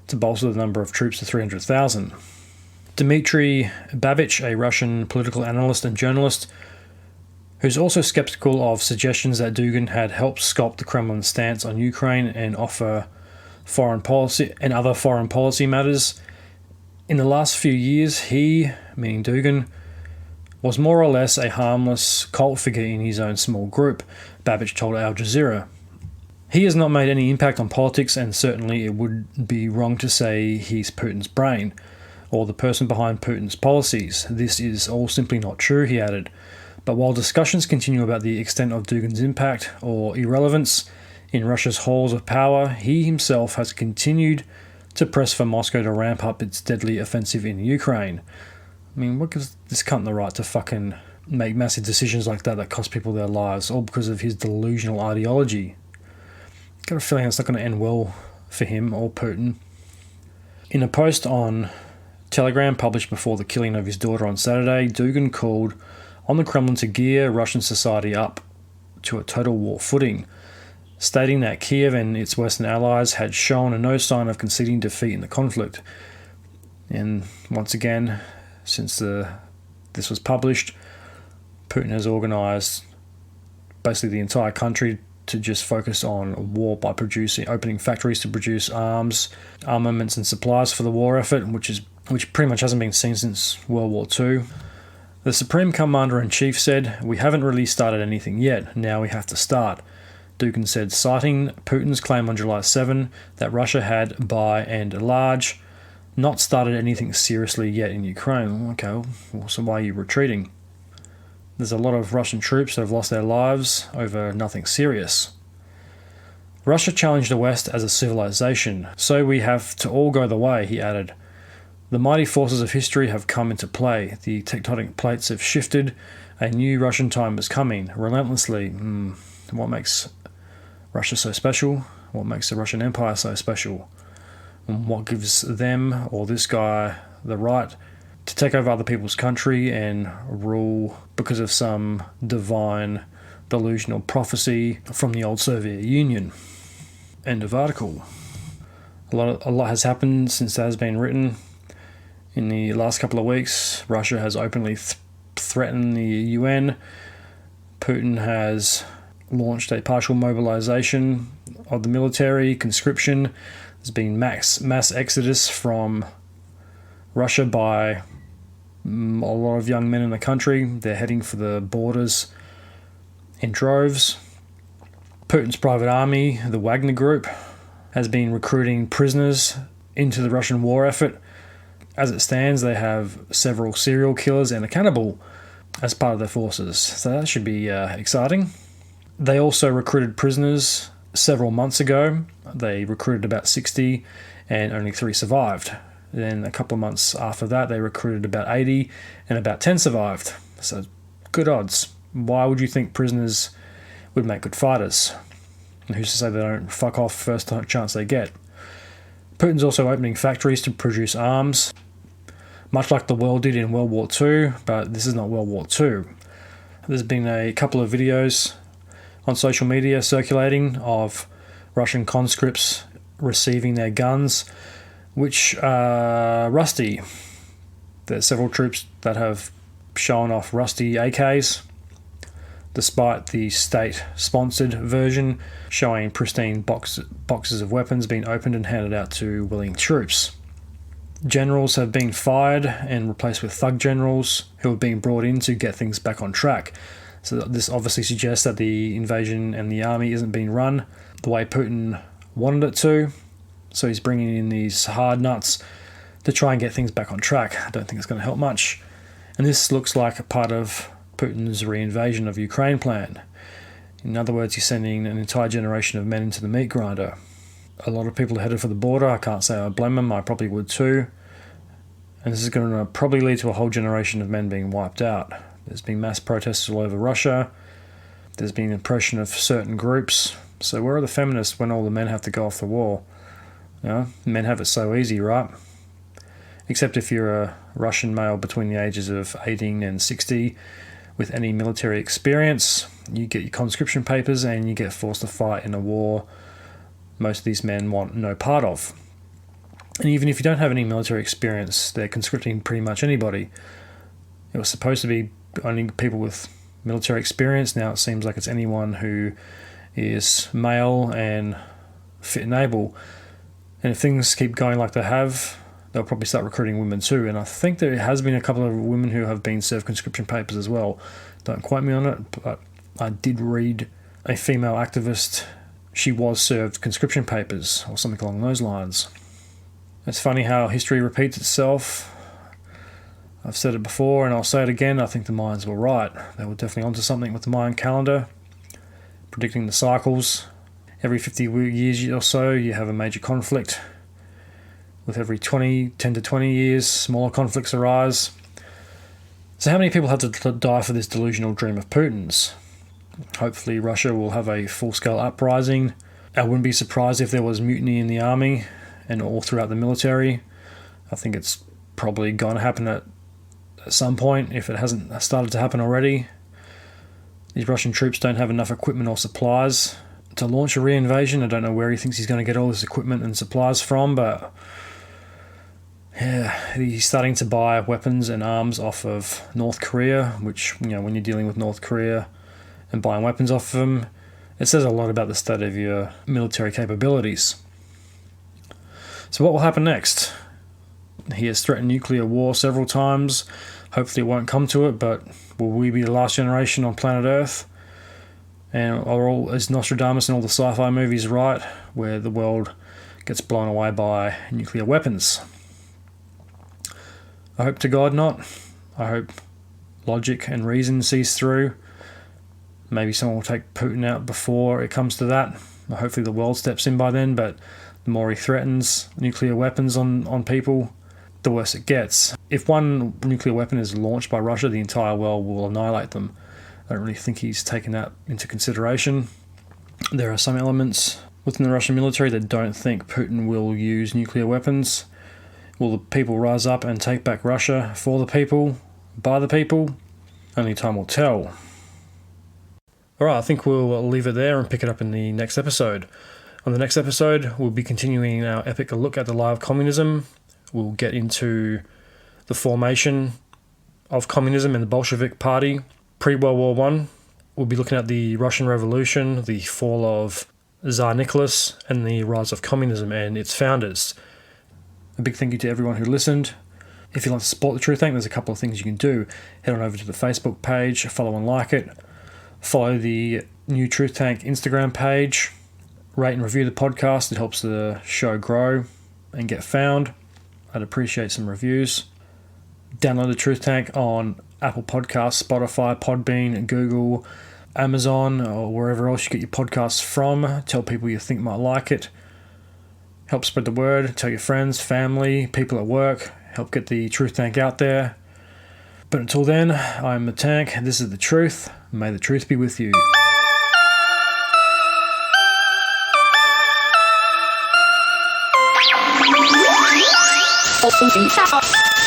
Speaker 1: to bolster the number of troops to 300,000. Dmitry Babich, a Russian political analyst and journalist, who's also skeptical of suggestions that Dugin had helped sculpt the Kremlin's stance on Ukraine and offer foreign policy and other foreign policy matters. In the last few years, he, meaning Dugin, was more or less a harmless cult figure in his own small group, Babich told Al Jazeera. He has not made any impact on politics, and certainly it would be wrong to say he's Putin's brain, or the person behind Putin's policies. This is all simply not true, he added. But while discussions continue about the extent of Dugin's impact or irrelevance in Russia's halls of power, he himself has continued to press for Moscow to ramp up its deadly offensive in Ukraine. I mean, what gives this cunt the right to fucking make massive decisions like that cost people their lives, all because of his delusional ideology? Got a feeling it's not going to end well for him or Putin. In a post on Telegram published before the killing of his daughter on Saturday, Dugin called on the Kremlin to gear Russian society up to a total war footing, stating that Kiev and its Western allies had shown no sign of conceding defeat in the conflict. And once again, since this was published, Putin has organised basically the entire country to just focus on war by opening factories to produce armaments and supplies for the war effort, which pretty much hasn't been seen since World War II. The Supreme Commander-in-Chief said, "We haven't really started anything yet, now we have to start." Dugin said, citing Putin's claim on July 7 that Russia had, by and large, not started anything seriously yet in Ukraine. Okay, well, so why are you retreating? There's a lot of Russian troops that have lost their lives over nothing serious. Russia challenged the West as a civilization, so we have to all go the way, he added. The mighty forces of history have come into play. The tectonic plates have shifted. A new Russian time is coming, relentlessly. What makes Russia so special? What makes the Russian Empire so special? And what gives them, or this guy, the right to take over other people's country and rule because of some divine delusional prophecy from the old Soviet Union? End of article. A lot has happened since that has been written. In the last couple of weeks, Russia has openly threatened the UN. Putin has launched a partial mobilization of the military, conscription. There's been mass exodus from Russia by a lot of young men in the country. They're heading for the borders in droves. Putin's private army, the Wagner Group, has been recruiting prisoners into the Russian war effort. As it stands, they have several serial killers and a cannibal as part of their forces, so that should be exciting. They also recruited prisoners several months ago. They recruited about 60 and only 3 survived. Then a couple of months after that, they recruited about 80 and about 10 survived. So good odds. Why would you think prisoners would make good fighters? And who's to say they don't fuck off first chance they get? Putin's also opening factories to produce arms, much like the world did in World War II, but this is not World War II. There's been a couple of videos on social media circulating of Russian conscripts receiving their guns, which are rusty. There's several troops that have shown off rusty AKs, despite the state-sponsored version showing pristine boxes of weapons being opened and handed out to willing troops. Generals have been fired and replaced with thug generals who are being brought in to get things back on track. So this obviously suggests that the invasion and the army isn't being run the way Putin wanted it to. So he's bringing in these hard nuts to try and get things back on track. I don't think it's going to help much. And this looks like a part of Putin's reinvasion of Ukraine plan. In other words, he's sending an entire generation of men into the meat grinder. A lot of people are headed for the border. I can't say I blame them. I probably would too. And this is going to probably lead to a whole generation of men being wiped out. There's been mass protests all over Russia. There's been oppression of certain groups. So where are the feminists when all the men have to go off the wall? You know, men have it so easy, right? Except if you're a Russian male between the ages of 18 and 60 with any military experience, you get your conscription papers and you get forced to fight in a war most of these men want no part of. And even if you don't have any military experience, they're conscripting pretty much anybody. It was supposed to be only people with military experience. Now it seems like it's anyone who is male and fit and able. And if things keep going like they have, they'll probably start recruiting women too. And I think there has been a couple of women who have been served conscription papers as well. Don't quote me on it, but I did read a female activist. She was served conscription papers or something along those lines. It's funny how history repeats itself. I've said it before and I'll say it again. I think the Mayans were right. They were definitely onto something with the Mayan calendar, predicting the cycles. Every 50 years or so, you have a major conflict. With every 10 to 20 years, smaller conflicts arise. So how many people had to die for this delusional dream of Putin's? Hopefully Russia will have a full-scale uprising. I wouldn't be surprised if there was mutiny in the army and all throughout the military. I think it's probably going to happen at some point if it hasn't started to happen already. These Russian troops don't have enough equipment or supplies to launch a reinvasion. I don't know where he thinks he's going to get all this equipment and supplies from, but yeah, he's starting to buy weapons and arms off of North Korea, which, you know, when you're dealing with North Korea and buying weapons off of them, it says a lot about the state of your military capabilities. So what will happen next? He has threatened nuclear war several times. Hopefully it won't come to it, but will we be the last generation on planet Earth? And is Nostradamus and all the sci-fi movies right, where the world gets blown away by nuclear weapons? I hope to God not. I hope logic and reason sees through. Maybe someone will take Putin out before it comes to that. Hopefully the world steps in by then, but the more he threatens nuclear weapons on people, the worse it gets. If one nuclear weapon is launched by Russia, the entire world will annihilate them. I don't really think he's taken that into consideration. There are some elements within the Russian military that don't think Putin will use nuclear weapons. Will the people rise up and take back Russia for the people, by the people? Only time will tell. Alright, I think we'll leave it there and pick it up in the next episode. On the next episode, we'll be continuing our epic look at the lie of communism. We'll get into the formation of communism and the Bolshevik Party pre-World War I. We'll be looking at the Russian Revolution, the fall of Tsar Nicholas, and the rise of communism and its founders. A big thank you to everyone who listened. If you'd like to support the Truth Tank, there's a couple of things you can do. Head on over to the Facebook page, follow and like it. Follow the new Truth Tank Instagram page. Rate and review the podcast. It helps the show grow and get found. I'd appreciate some reviews. Download the Truth Tank on Apple Podcasts, Spotify, Podbean, Google, Amazon, or wherever else you get your podcasts from. Tell people you think might like it. Help spread the word. Tell your friends, family, people at work. Help get the Truth Tank out there. But until then, I'm the Tank. This is the Truth. May the truth be with you.
Speaker 2: Fascism.